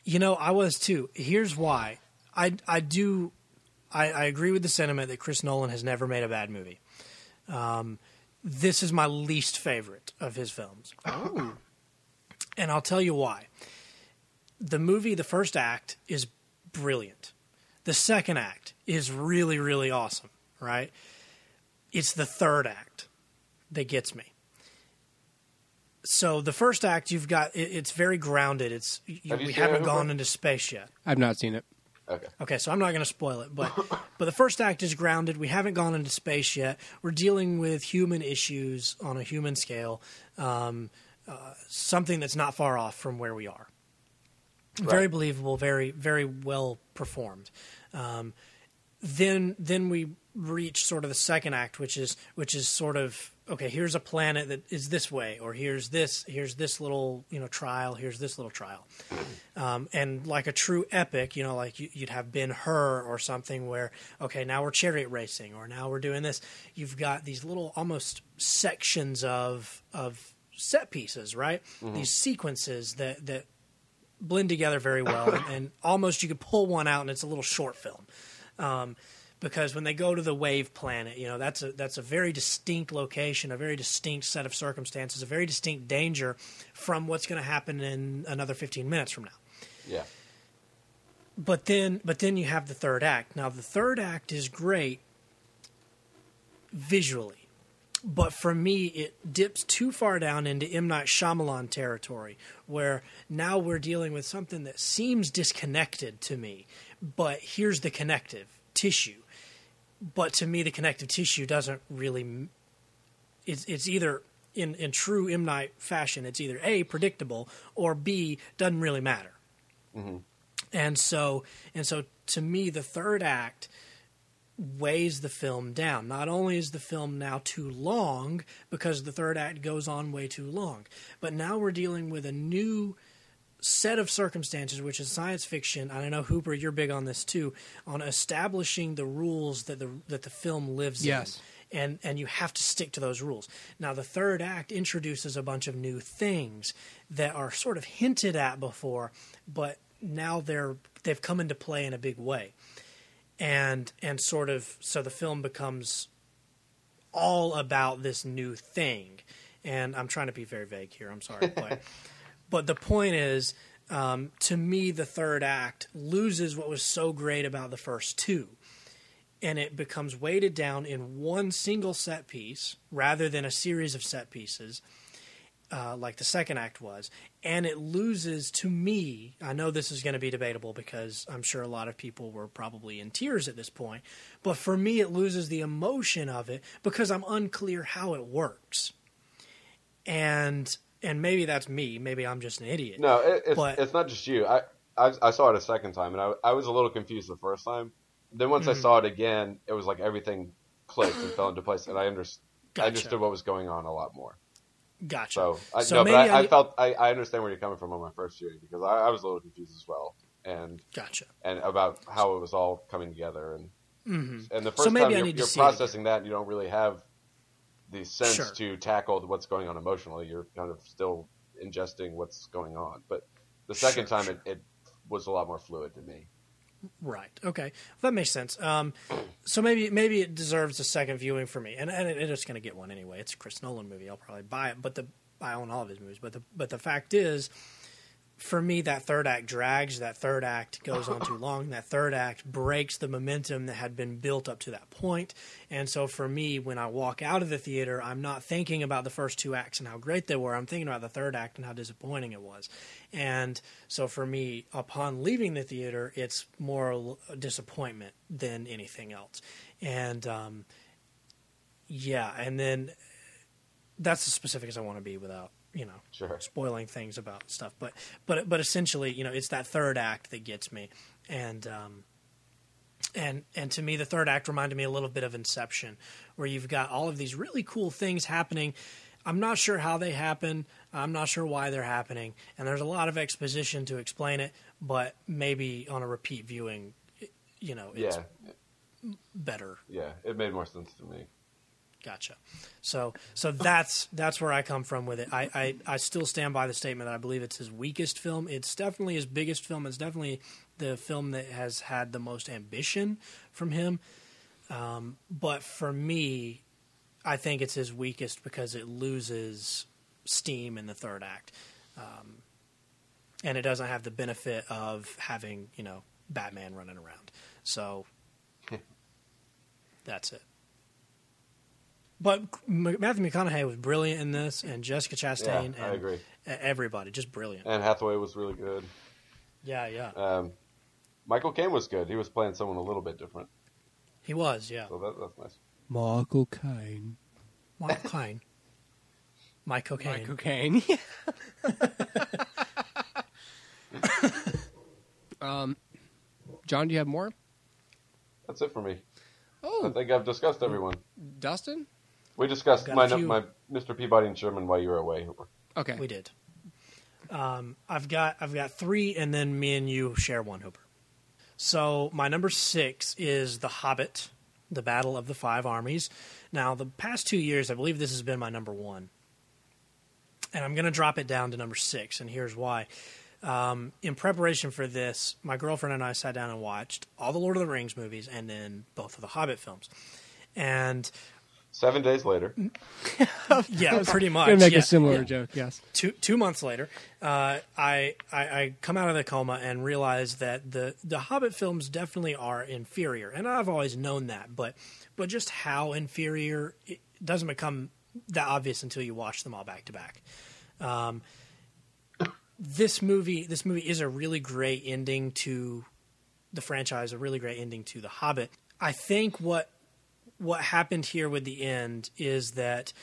I was too. Here's why. I agree with the sentiment that Chris Nolan has never made a bad movie. This is my least favorite of his films. Oh. And I'll tell you why. The movie, the first act, is brilliant. The second act is really, really awesome, right? It's the third act that gets me. So the first act, you've got, it's very grounded. We haven't gone into space yet. I've not seen it. Okay, so I'm not going to spoil it, but the first act is grounded. We haven't gone into space yet. We're dealing with human issues on a human scale, something that's not far off from where we are. Right. Very believable, very, very well performed. Then we reach sort of the second act, which is sort of, okay, here's a planet that is this way, or here's this little trial, here's this little trial, and like a true epic, like you'd have Ben-Hur or something where, okay, now we're chariot racing, or now we're doing this. You've got these little almost sections of set pieces, right? Mm-hmm. These sequences that blend together very well, and almost you could pull one out and it's a little short film. Because when they go to the wave planet, that's a very distinct location, a very distinct set of circumstances, a very distinct danger from what's going to happen in another 15 minutes from now. Yeah. But then you have the third act. Now, the third act is great visually, but for me, it dips too far down into M. Night Shyamalan territory, where now we're dealing with something that seems disconnected to me, but here's the connective tissue. But to me, the connective tissue doesn't really. It's either in true M. Night fashion, it's either A, predictable, or B, doesn't really matter. Mm-hmm. And so to me, the third act weighs the film down. Not only is the film now too long because the third act goes on way too long, but now we're dealing with a new set of circumstances, which is science fiction. And I know, Hooper, you're big on this too, on establishing the rules that the film lives in. And you have to stick to those rules. Now, the third act introduces a bunch of new things that are sort of hinted at before, but now they've come into play in a big way. And sort of, so the film becomes all about this new thing. And I'm trying to be very vague here, I'm sorry. But the point is, to me, the third act loses what was so great about the first two. And it becomes weighted down in one single set piece rather than a series of set pieces, like the second act was. And it loses, to me, I know this is going to be debatable because I'm sure a lot of people were probably in tears at this point, but for me it loses the emotion of it because I'm unclear how it works. And maybe that's me. Maybe I'm just an idiot. No, it's not just you. I saw it a second time, and I was a little confused the first time. Then once I saw it again, it was like everything clicked and fell into place, and I understood what was going on a lot more. Gotcha. I understand where you're coming from on my first viewing because I was a little confused as well, and about how it was all coming together, and the first time you're processing that, and you don't really have the sense to tackle what's going on emotionally. You're kind of still ingesting what's going on. But The second time, it was a lot more fluid to me. Right. Okay. Well, that makes sense. So maybe it deserves a second viewing for me, and it is going to get one anyway. It's a Chris Nolan movie. I'll probably buy it, but I own all of his movies. But the fact is, for me, that third act drags. That third act goes on too long. That third act breaks the momentum that had been built up to that point. And so for me, when I walk out of the theater, I'm not thinking about the first two acts and how great they were. I'm thinking about the third act and how disappointing it was. And so for me, upon leaving the theater, it's more a disappointment than anything else. And and then that's as specific as I want to be without Sure. spoiling things about stuff. But essentially, it's that third act that gets me. And to me, the third act reminded me a little bit of Inception, where you've got all of these really cool things happening. I'm not sure how they happen. I'm not sure why they're happening. And there's a lot of exposition to explain it, but maybe on a repeat viewing, it's better. Yeah, it made more sense to me. Gotcha. So that's where I come from with it. I still stand by the statement that I believe it's his weakest film. It's definitely his biggest film. It's definitely the film that has had the most ambition from him. But for me, I think it's his weakest because it loses steam in the third act. And it doesn't have the benefit of having, Batman running around. So that's it. But Matthew McConaughey was brilliant in this, and Jessica Chastain, I and agree. Everybody, just brilliant. And Hathaway was really good. Yeah. Michael Caine was good. He was playing someone a little bit different. He was, yeah. So that's nice. Michael Caine. Michael Caine. Michael Caine. Michael Caine. John, do you have more? That's it for me. Oh, I think I've discussed everyone. Dustin? We discussed my a few. Mr. Peabody and Sherman while you were away. Okay. We did. I've got 3, and then me and you share one, Hooper. So my number 6 is The Hobbit, The Battle of the Five Armies. Now, the past 2 years, I believe this has been my number 1. And I'm going to drop it down to number 6, and here's why. In preparation for this, my girlfriend and I sat down and watched all the Lord of the Rings movies and then both of the Hobbit films. And 7 days later. yeah, pretty much. I'm going to make a similar joke, yes. 2 months later, I come out of the coma and realize that the Hobbit films definitely are inferior. And I've always known that, but just how inferior, it doesn't become that obvious until you watch them all back to back. This movie is a really great ending to the franchise, a really great ending to The Hobbit. I think what happened here with the end is that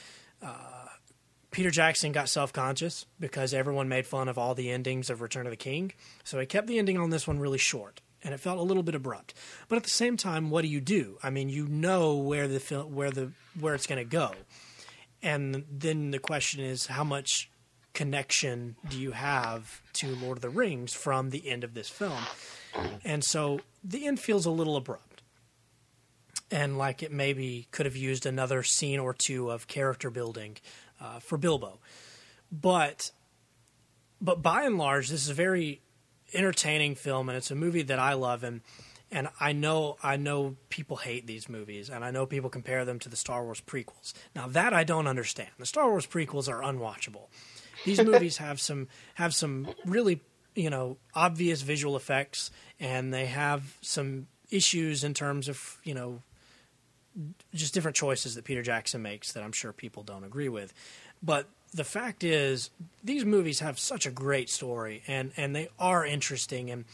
Peter Jackson got self-conscious because everyone made fun of all the endings of Return of the King. So he kept the ending on this one really short, and it felt a little bit abrupt. But at the same time, what do? I mean, you know where it's going to go. And then the question is, how much connection do you have to Lord of the Rings from the end of this film? And so the end feels a little abrupt, and like it maybe could have used another scene or two of character building for Bilbo. But by and large, this is a very entertaining film, and it's a movie that I love. And I know people hate these movies, and I know people compare them to the Star Wars prequels. Now that I don't understand. The Star Wars prequels are unwatchable. These movies have some really, obvious visual effects, and they have some issues in terms of, just different choices that Peter Jackson makes that I'm sure people don't agree with. But the fact is, these movies have such a great story, and they are interesting.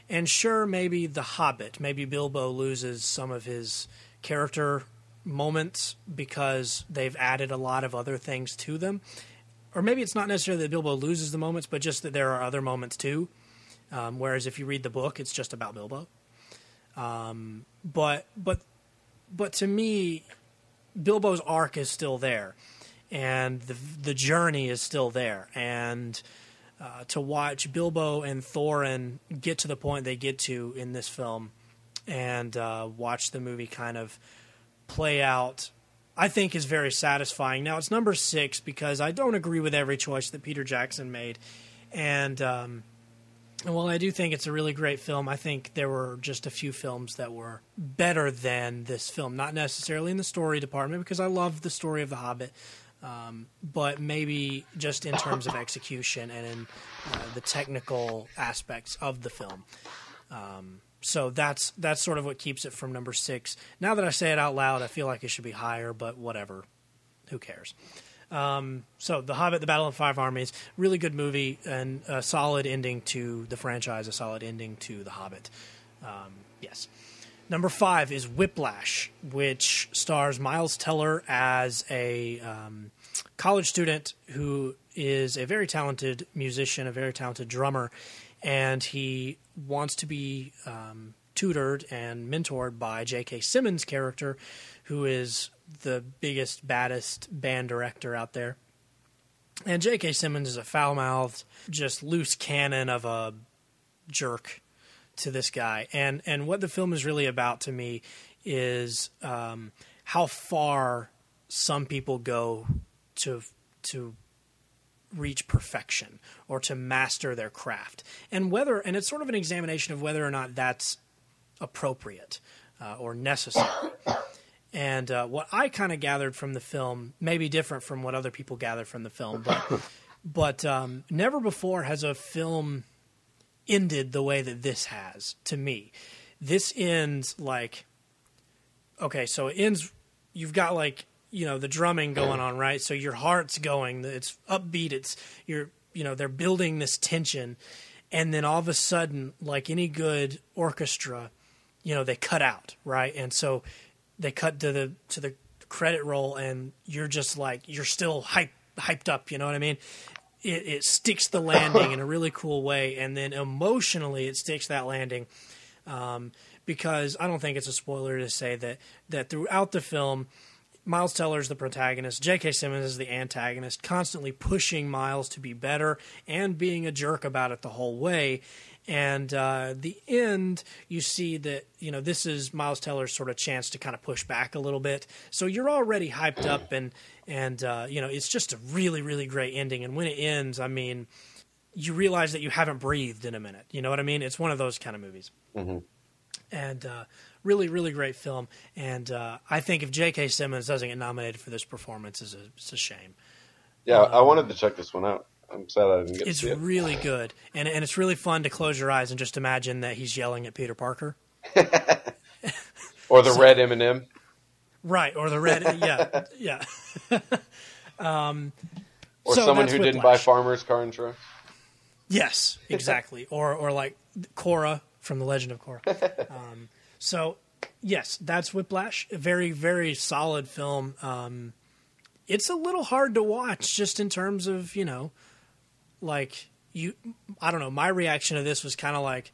And sure, maybe The Hobbit, maybe Bilbo loses some of his character moments because they've added a lot of other things to them. Or maybe it's not necessarily that Bilbo loses the moments, but just that there are other moments too. Whereas if you read the book, it's just about Bilbo. But to me, Bilbo's arc is still there, and the journey is still there. And to watch Bilbo and Thorin get to the point they get to in this film, and watch the movie kind of play out, I think is very satisfying. Now, it's number 6 because I don't agree with every choice that Peter Jackson made. And Well, I do think it's a really great film. I think there were just a few films that were better than this film. Not necessarily in the story department, because I love the story of The Hobbit, but maybe just in terms of execution and in the technical aspects of the film. So that's sort of what keeps it from number 6. Now that I say it out loud, I feel like it should be higher, but whatever. Who cares? So The Hobbit, The Battle of Five Armies, really good movie and a solid ending to the franchise, a solid ending to The Hobbit. Yes. Number 5 is Whiplash, which stars Miles Teller as a college student who is a very talented musician, a very talented drummer, and he wants to be tutored and mentored by J.K. Simmons' character, who is the biggest, baddest band director out there. And J.K. Simmons is a foul-mouthed, just loose cannon of a jerk to this guy. And what the film is really about to me is how far some people go to reach perfection or to master their craft. And it's sort of an examination of whether or not that's appropriate or necessary. And what I kind of gathered from the film may be different from what other people gathered from the film, but never before has a film ended the way that this has, to me. This ends like, okay, so it ends, you've got like, the drumming going on, right? So your heart's going, it's upbeat, they're building this tension, and then all of a sudden, like any good orchestra, they cut out, right? And so they cut to the credit roll, and you're just like, you're still hyped up, you know what I mean? It sticks the landing in a really cool way, and then emotionally it sticks that landing, because I don't think it's a spoiler to say that throughout the film, Miles Teller is the protagonist, J.K. Simmons is the antagonist, constantly pushing Miles to be better and being a jerk about it the whole way. And the end, you see that, this is Miles Teller's sort of chance to kind of push back a little bit. So you're already hyped up, and it's just a really, really great ending. And when it ends, I mean, you realize that you haven't breathed in a minute. You know what I mean? It's one of those kind of movies. Mm-hmm. And really, really great film. And I think if J.K. Simmons doesn't get nominated for this performance, it's a shame. Yeah, I wanted to check this one out. I'm sad I didn't get to see it. It's really good. And it's really fun to close your eyes and just imagine that he's yelling at Peter Parker. Or the red M&M. Right, or the red, yeah. Or someone who didn't buy Farmer's Car and Truck. Yes, exactly. or like Korra from The Legend of Korra. So, yes, that's Whiplash. A very, very solid film. It's a little hard to watch just in terms of, I don't know, my reaction to this was kind of like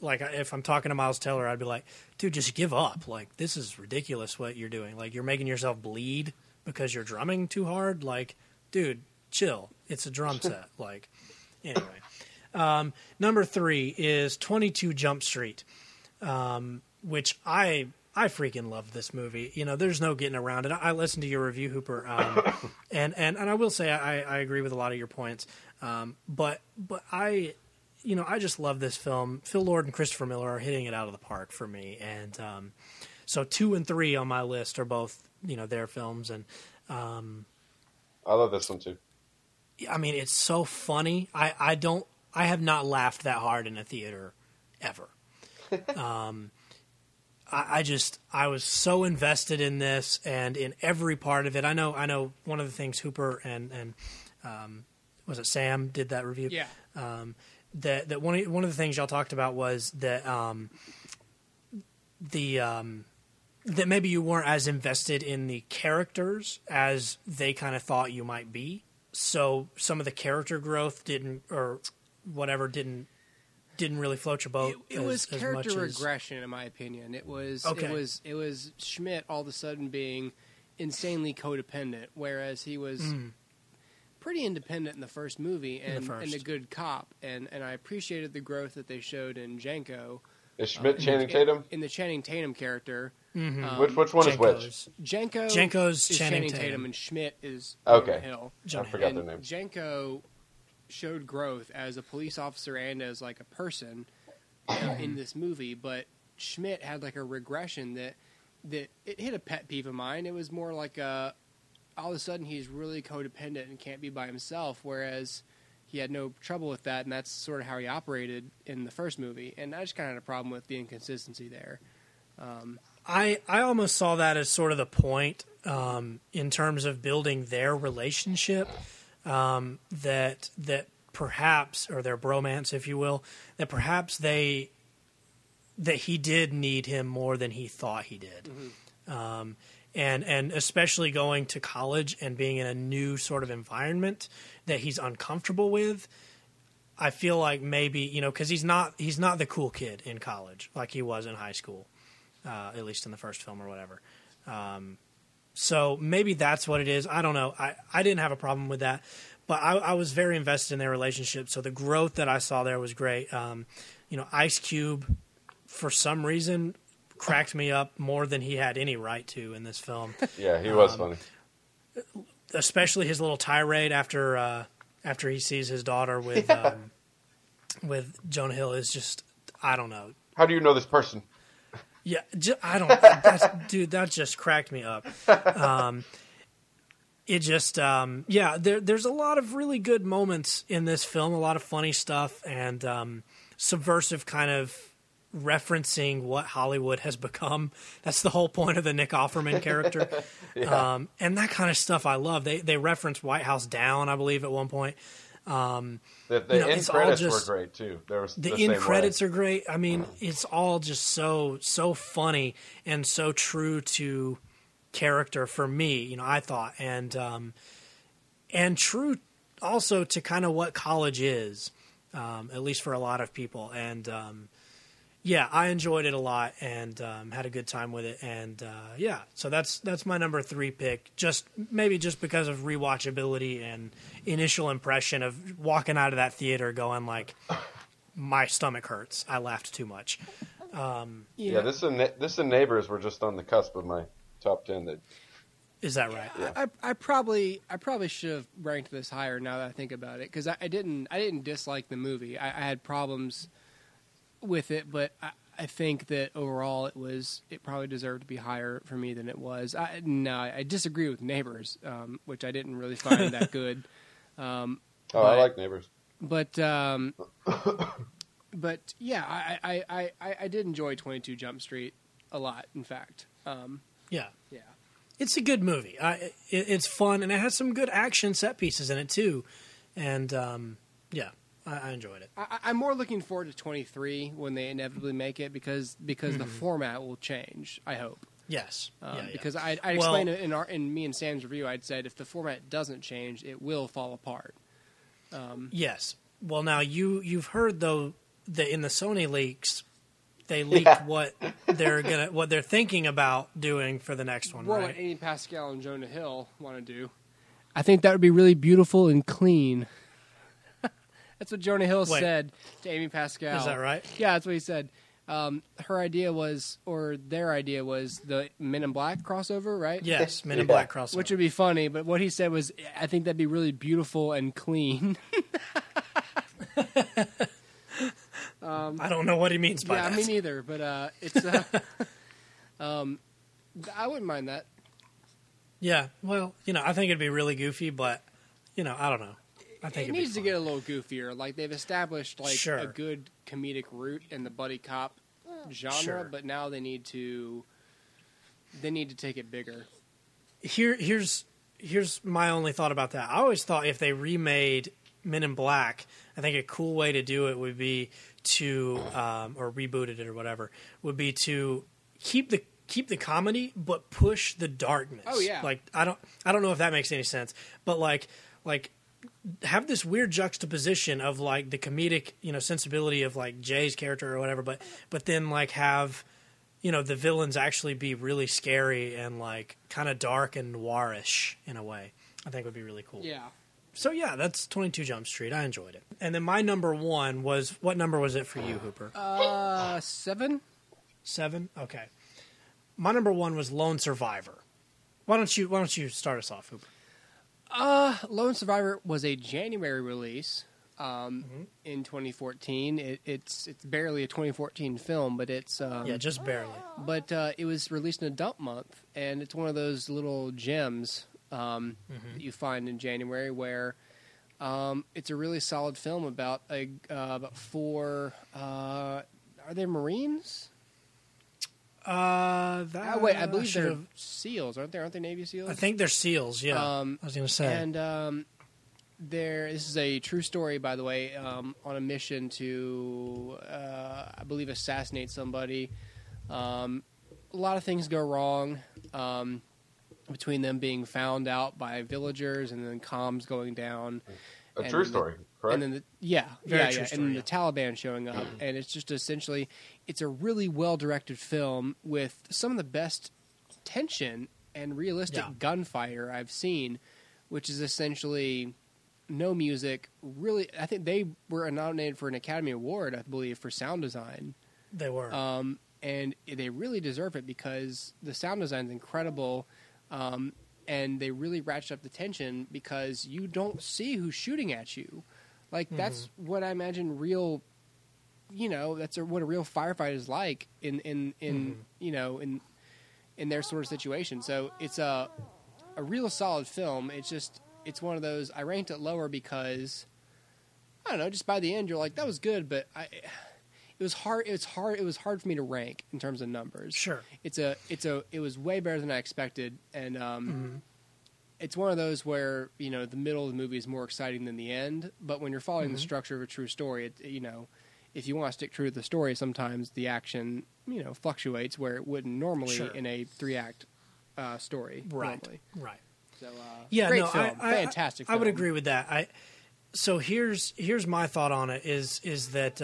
if I'm talking to Miles Teller, I'd be like, dude, just give up. Like, this is ridiculous what you're doing. Like, you're making yourself bleed because you're drumming too hard. Like, dude, chill. It's a drum set. Like, anyway. Number 3 is 22 Jump Street, which I freaking love this movie. There's no getting around it. I listened to your review, Hooper, and I will say I agree with a lot of your points. But I just love this film. Phil Lord and Christopher Miller are hitting it out of the park for me. And so 2 and 3 on my list are both their films. And I love this one too. I mean, it's so funny. I have not laughed that hard in a theater ever. I was so invested in this and in every part of it. I know one of the things Hooper and was it Sam did that review? Yeah. That one of the things y'all talked about was that that maybe you weren't as invested in the characters as they kind of thought you might be. So some of the character growth didn't really float your boat. It was character regression, in my opinion. It was Schmidt all of a sudden being insanely codependent, whereas he was pretty independent in the first movie and a good cop. And I appreciated the growth that they showed in Janko. Is Schmidt Channing Tatum? In the Channing Tatum character. Mm-hmm. Which one is which? Janko's is Channing Tatum, and Schmidt is okay. Hill. I forgot their name. Janko showed growth as a police officer and as like a person in this movie, but Schmidt had like a regression that it hit a pet peeve of mine. It was more like all of a sudden he's really codependent and can't be by himself, whereas he had no trouble with that, and that's sort of how he operated in the first movie. And I just kind of had a problem with the inconsistency there. I almost saw that as sort of the point in terms of building their relationship, that perhaps, or their bromance, if you will, that perhaps that he did need him more than he thought he did. Mm-hmm. And especially going to college and being in a new sort of environment that he's uncomfortable with. I feel like maybe, because he's not the cool kid in college like he was in high school, at least in the first film or whatever. So maybe that's what it is. I don't know. I didn't have a problem with that, but I was very invested in their relationship. So the growth that I saw there was great. Ice Cube, for some reason, cracked me up more than he had any right to in this film. Yeah, he was funny. Especially his little tirade after he sees his daughter with Jonah Hill is just, I don't know. How do you know this person? Yeah, I don't. Dude, that just cracked me up. It just, there's a lot of really good moments in this film, a lot of funny stuff, and subversive kind of referencing what Hollywood has become. That's the whole point of the Nick Offerman character. Yeah. And that kind of stuff I love. They reference White House Down, I believe, at one point. The end credits were great, too. The end credits are great. I mean, it's all just so funny and so true to character for me, I thought. And true also to kind of what college is, at least for a lot of people. And I enjoyed it a lot and had a good time with it. And so that's my number 3 pick. Just because of rewatchability and initial impression of walking out of that theater going like, my stomach hurts. I laughed too much. This and Neighbors were just on the cusp of my top 10. Is that right? Yeah. I probably should have ranked this higher now that I think about it, because I didn't dislike the movie. I had problems with it, but I think that overall it probably deserved to be higher for me than it was. I disagree with Neighbors, which I didn't really find that good. I like Neighbors, but yeah, I did enjoy 22 Jump Street a lot. In fact, yeah, it's a good movie. It's fun and it has some good action set pieces in it too, and I enjoyed it. I'm more looking forward to 23 when they inevitably make it because the format will change, I hope. Yes. Because I explained it in me and Sam's review. I'd said if the format doesn't change, it will fall apart. Yes. Well, now you've heard though that in the Sony leaks, they leaked what they're thinking about doing for the next one. Well, right? what Amy Pascal and Jonah Hill want to do, I think that would be really beautiful and clean. That's what Jonah Hill said to Amy Pascal. Is that right? Yeah, that's what he said. Her idea was, or their idea was, the Men in Black crossover, right? Yes, Men in Black crossover. Which would be funny, but what he said was, I think that'd be really beautiful and clean. I don't know what he means by that. Yeah, me neither, but it's... I wouldn't mind that. Yeah, well, I think it'd be really goofy, but, I don't know. I think it needs to get a little goofier. Like, they've established a good comedic route in the buddy cop genre, but now they need to take it bigger. Here's my only thought about that. I always thought if they remade Men in Black, I think a cool way to do it would be to or rebooted it or whatever, would be to keep the comedy but push the darkness. Oh yeah. Like I don't know if that makes any sense, but like have this weird juxtaposition of like the comedic, sensibility of like Jay's character or whatever, but then like have, the villains actually be really scary and like kind of dark and noirish in a way. I think would be really cool. Yeah. So yeah, that's 22 Jump Street. I enjoyed it. And then my number 1 was, what number was it for you, Hooper? 7. 7? Okay. My number 1 was Lone Survivor. Why don't you start us off, Hooper? Lone Survivor was a January release, in 2014. It's barely a 2014 film, but it's just barely. But it was released in a dump month, and it's one of those little gems that you find in January where it's a really solid film about about four. Are they Marines? Wait, I believe they're SEALs, aren't they? Aren't they Navy SEALs? I think they're SEAls. Yeah, I was going to say. And this is a true story, by the way, on a mission to, I believe, assassinate somebody. A lot of things go wrong between them being found out by villagers and then comms going down. A true story, correct? And then Very true story, and then the Taliban showing up, and it's just essentially, it's a really well-directed film with some of the best tension and realistic gunfire I've seen, which is essentially no music. Really, I think they were nominated for an Academy Award, I believe, for sound design. They were. And they really deserve it because the sound design is incredible. And they really ratchet up the tension because you don't see who's shooting at you. Like, that's what I imagine real, that's what a real firefight is like in their sort of situation. So it's a real solid film. It's one of those, I ranked it lower because, I don't know, just by the end you're like, that was good, but it was hard for me to rank in terms of numbers. Sure. It was way better than I expected, and it's one of those where, the middle of the movie is more exciting than the end, but when you're following the structure of a true story, if you want to stick true to the story, sometimes the action, fluctuates where it wouldn't normally in a 3-act story. Right. Normally. Right. So, great film. I Fantastic film. I would agree with that. So here's my thought on it is that,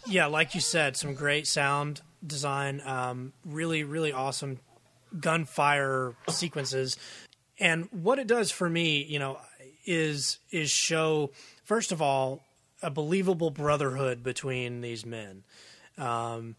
like you said, some great sound design, really, really awesome gunfire sequences. And what it does for me, is show, first of all, a believable brotherhood between these men. And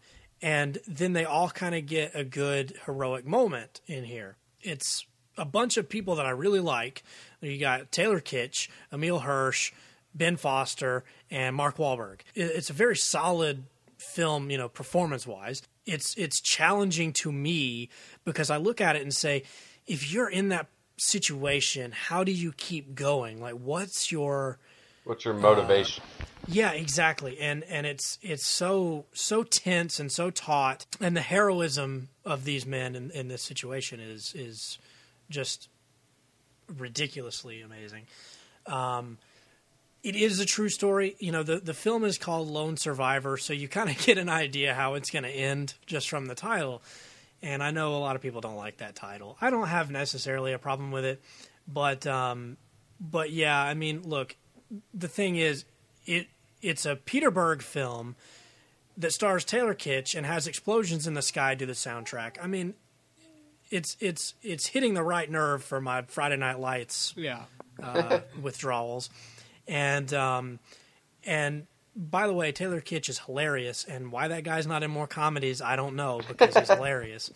then they all kind of get a good heroic moment in here. It's a bunch of people that I really like. You got Taylor Kitsch, Emile Hirsch, Ben Foster, and Mark Wahlberg. It's a very solid film, performance-wise. It's challenging to me because I look at it and say, if you're in that situation, how do you keep going? Like, what's your motivation? Yeah, exactly. And it's so tense and so taut, and the heroism of these men in this situation is just ridiculously amazing. It is a true story. The film is called Lone Survivor, so you kind of get an idea how it's going to end just from the title. And I know a lot of people don't like that title. I don't have necessarily a problem with it, but yeah, I mean, look, the thing is, it's a Peter Berg film that stars Taylor Kitsch and has explosions in the sky to the soundtrack. I mean, it's hitting the right nerve for my Friday Night Lights withdrawals. And by the way, Taylor Kitsch is hilarious, and why that guy's not in more comedies, I don't know, because he's hilarious.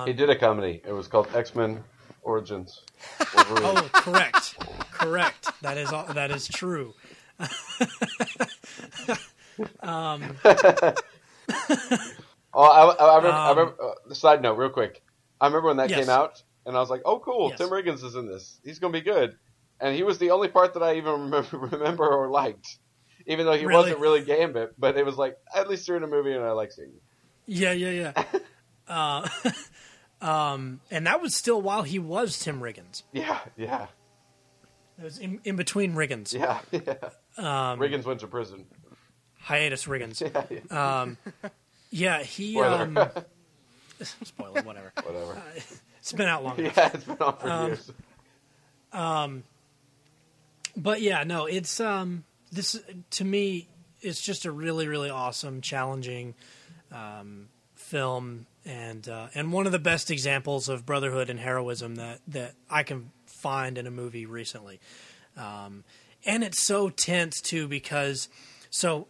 He did a comedy. It was called X-Men Origins. Oh, correct. That is true. I remember. Side note, real quick. I remember when that came out, and I was like, "Oh, cool! Yes. Tim Riggins is in this. He's going to be good." And he was the only part that I even remember or liked, even though he wasn't really Gambit. But it was like, at least you're in a movie, and I like seeing you. Yeah. And that was still while he was Tim Riggins. Yeah. It was in between Riggins. Yeah. Riggins went to prison. Hiatus Riggins. He... spoiler, whatever. It's been out long enough. Yeah, it's been on for years. But yeah, no, it's this to me, it's just a really, really awesome, challenging film, and one of the best examples of brotherhood and heroism that I can find in a movie recently. And it's so tense too because so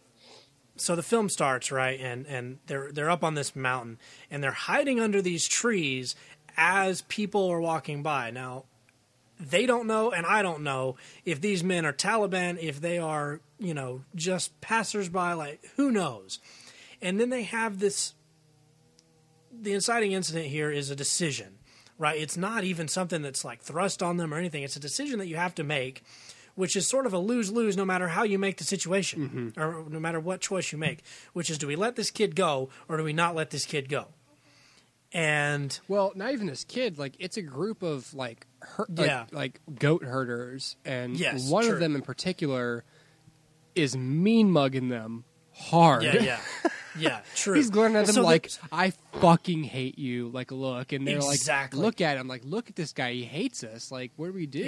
the film starts, right, and they're up on this mountain and they're hiding under these trees as people are walking by. Now, they don't know, and I don't know if these men are Taliban, if they are, just passersby, like, who knows? And then they have this, the inciting incident here is a decision, right? It's not even something that's like thrust on them or anything. It's a decision that you have to make, which is sort of a lose-lose no matter how you make the situation, or no matter what choice you make, which is, do we let this kid go or do we not let this kid go? And well, not even this kid. Like, it's a group of like goat herders, and one of them in particular is mean mugging them hard. Yeah, true. He's glaring at them like, I fucking hate you. Like, look, and they're like, look at him. Like, look at this guy. He hates us. Like, what do we do?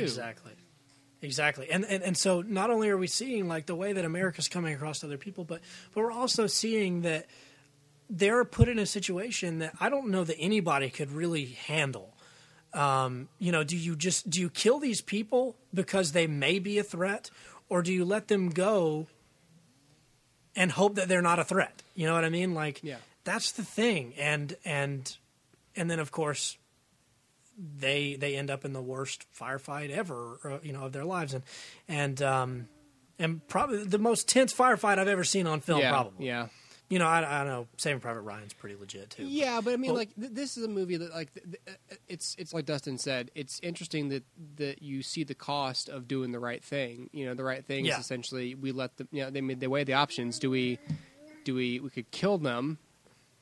Exactly. And so not only are we seeing like the way that America's coming across to other people, but we're also seeing that they're put in a situation that I don't know that anybody could really handle. Do you kill these people because they may be a threat, or do you let them go and hope that they're not a threat? You know what I mean? Like, that's the thing. And then of course they end up in the worst firefight ever, of their lives, and probably the most tense firefight I've ever seen on film. Probably. Yeah. I know Saving Private Ryan's pretty legit too. Yeah, but I mean, this is a movie that, like, it's like Dustin said. It's interesting that you see the cost of doing the right thing. The right thing is essentially we let them. They weigh the options. We could kill them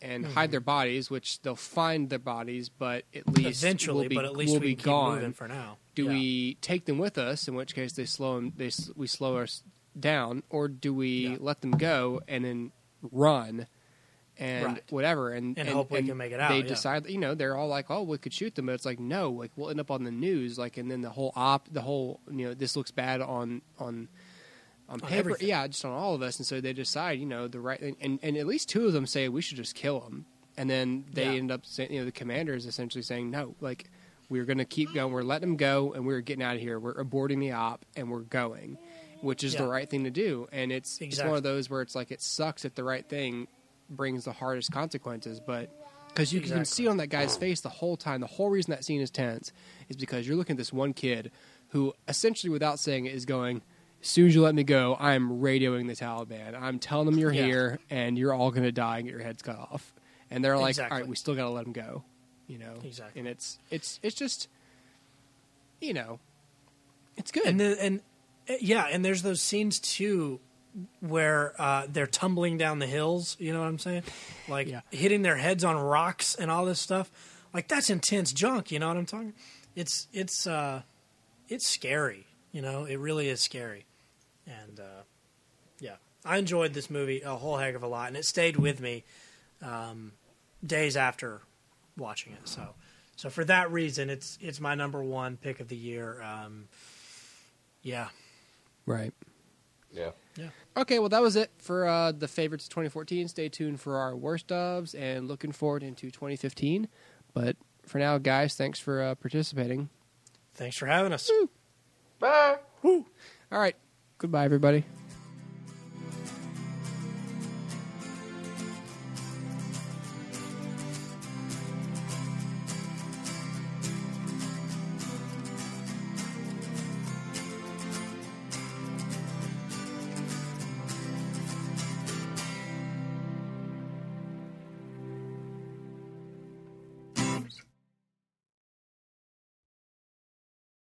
and hide their bodies, which they'll find their bodies, but at least eventually, we'll be keep gone. Moving for now. Do we take them with us? In which case, we slow us down, or do we let them go and then run and whatever and hope we can make it out? They decide, they're all like, oh, we could shoot them, but it's like, no, like, we'll end up on the news, like, and then the whole this looks bad on paper, everything. just on all of us. And so they decide, the right thing, and at least two of them say we should just kill him, and then they end up saying, the commander is essentially saying, no, like, we're going to keep going, we're letting them go, and we're getting out of here, we're aborting the op, and we're going, which is the right thing to do. And it's one of those where it's like, it sucks if the right thing brings the hardest consequences, but because you can see on that guy's face the whole time, the whole reason that scene is tense is because you're looking at this one kid who essentially, without saying it, is going, as soon as you let me go, I'm radioing the Taliban. I'm telling them you're here and you're all going to die and get your heads cut off. And they're like, all right, we still got to let him go. Exactly. And it's just, it's good. And there's those scenes too where they're tumbling down the hills, you know what I'm saying? Like hitting their heads on rocks and all this stuff. Like, that's intense junk, you know what I'm talking? It's scary, it really is scary. And I enjoyed this movie a whole heck of a lot, and it stayed with me days after watching it. So for that reason, it's my number one pick of the year. Right. Yeah. Okay, well, that was it for the favorites of 2014. Stay tuned for our worst ofs and looking forward into 2015. But for now, guys, thanks for participating. Thanks for having us. Woo. Bye. Woo. All right. Goodbye, everybody.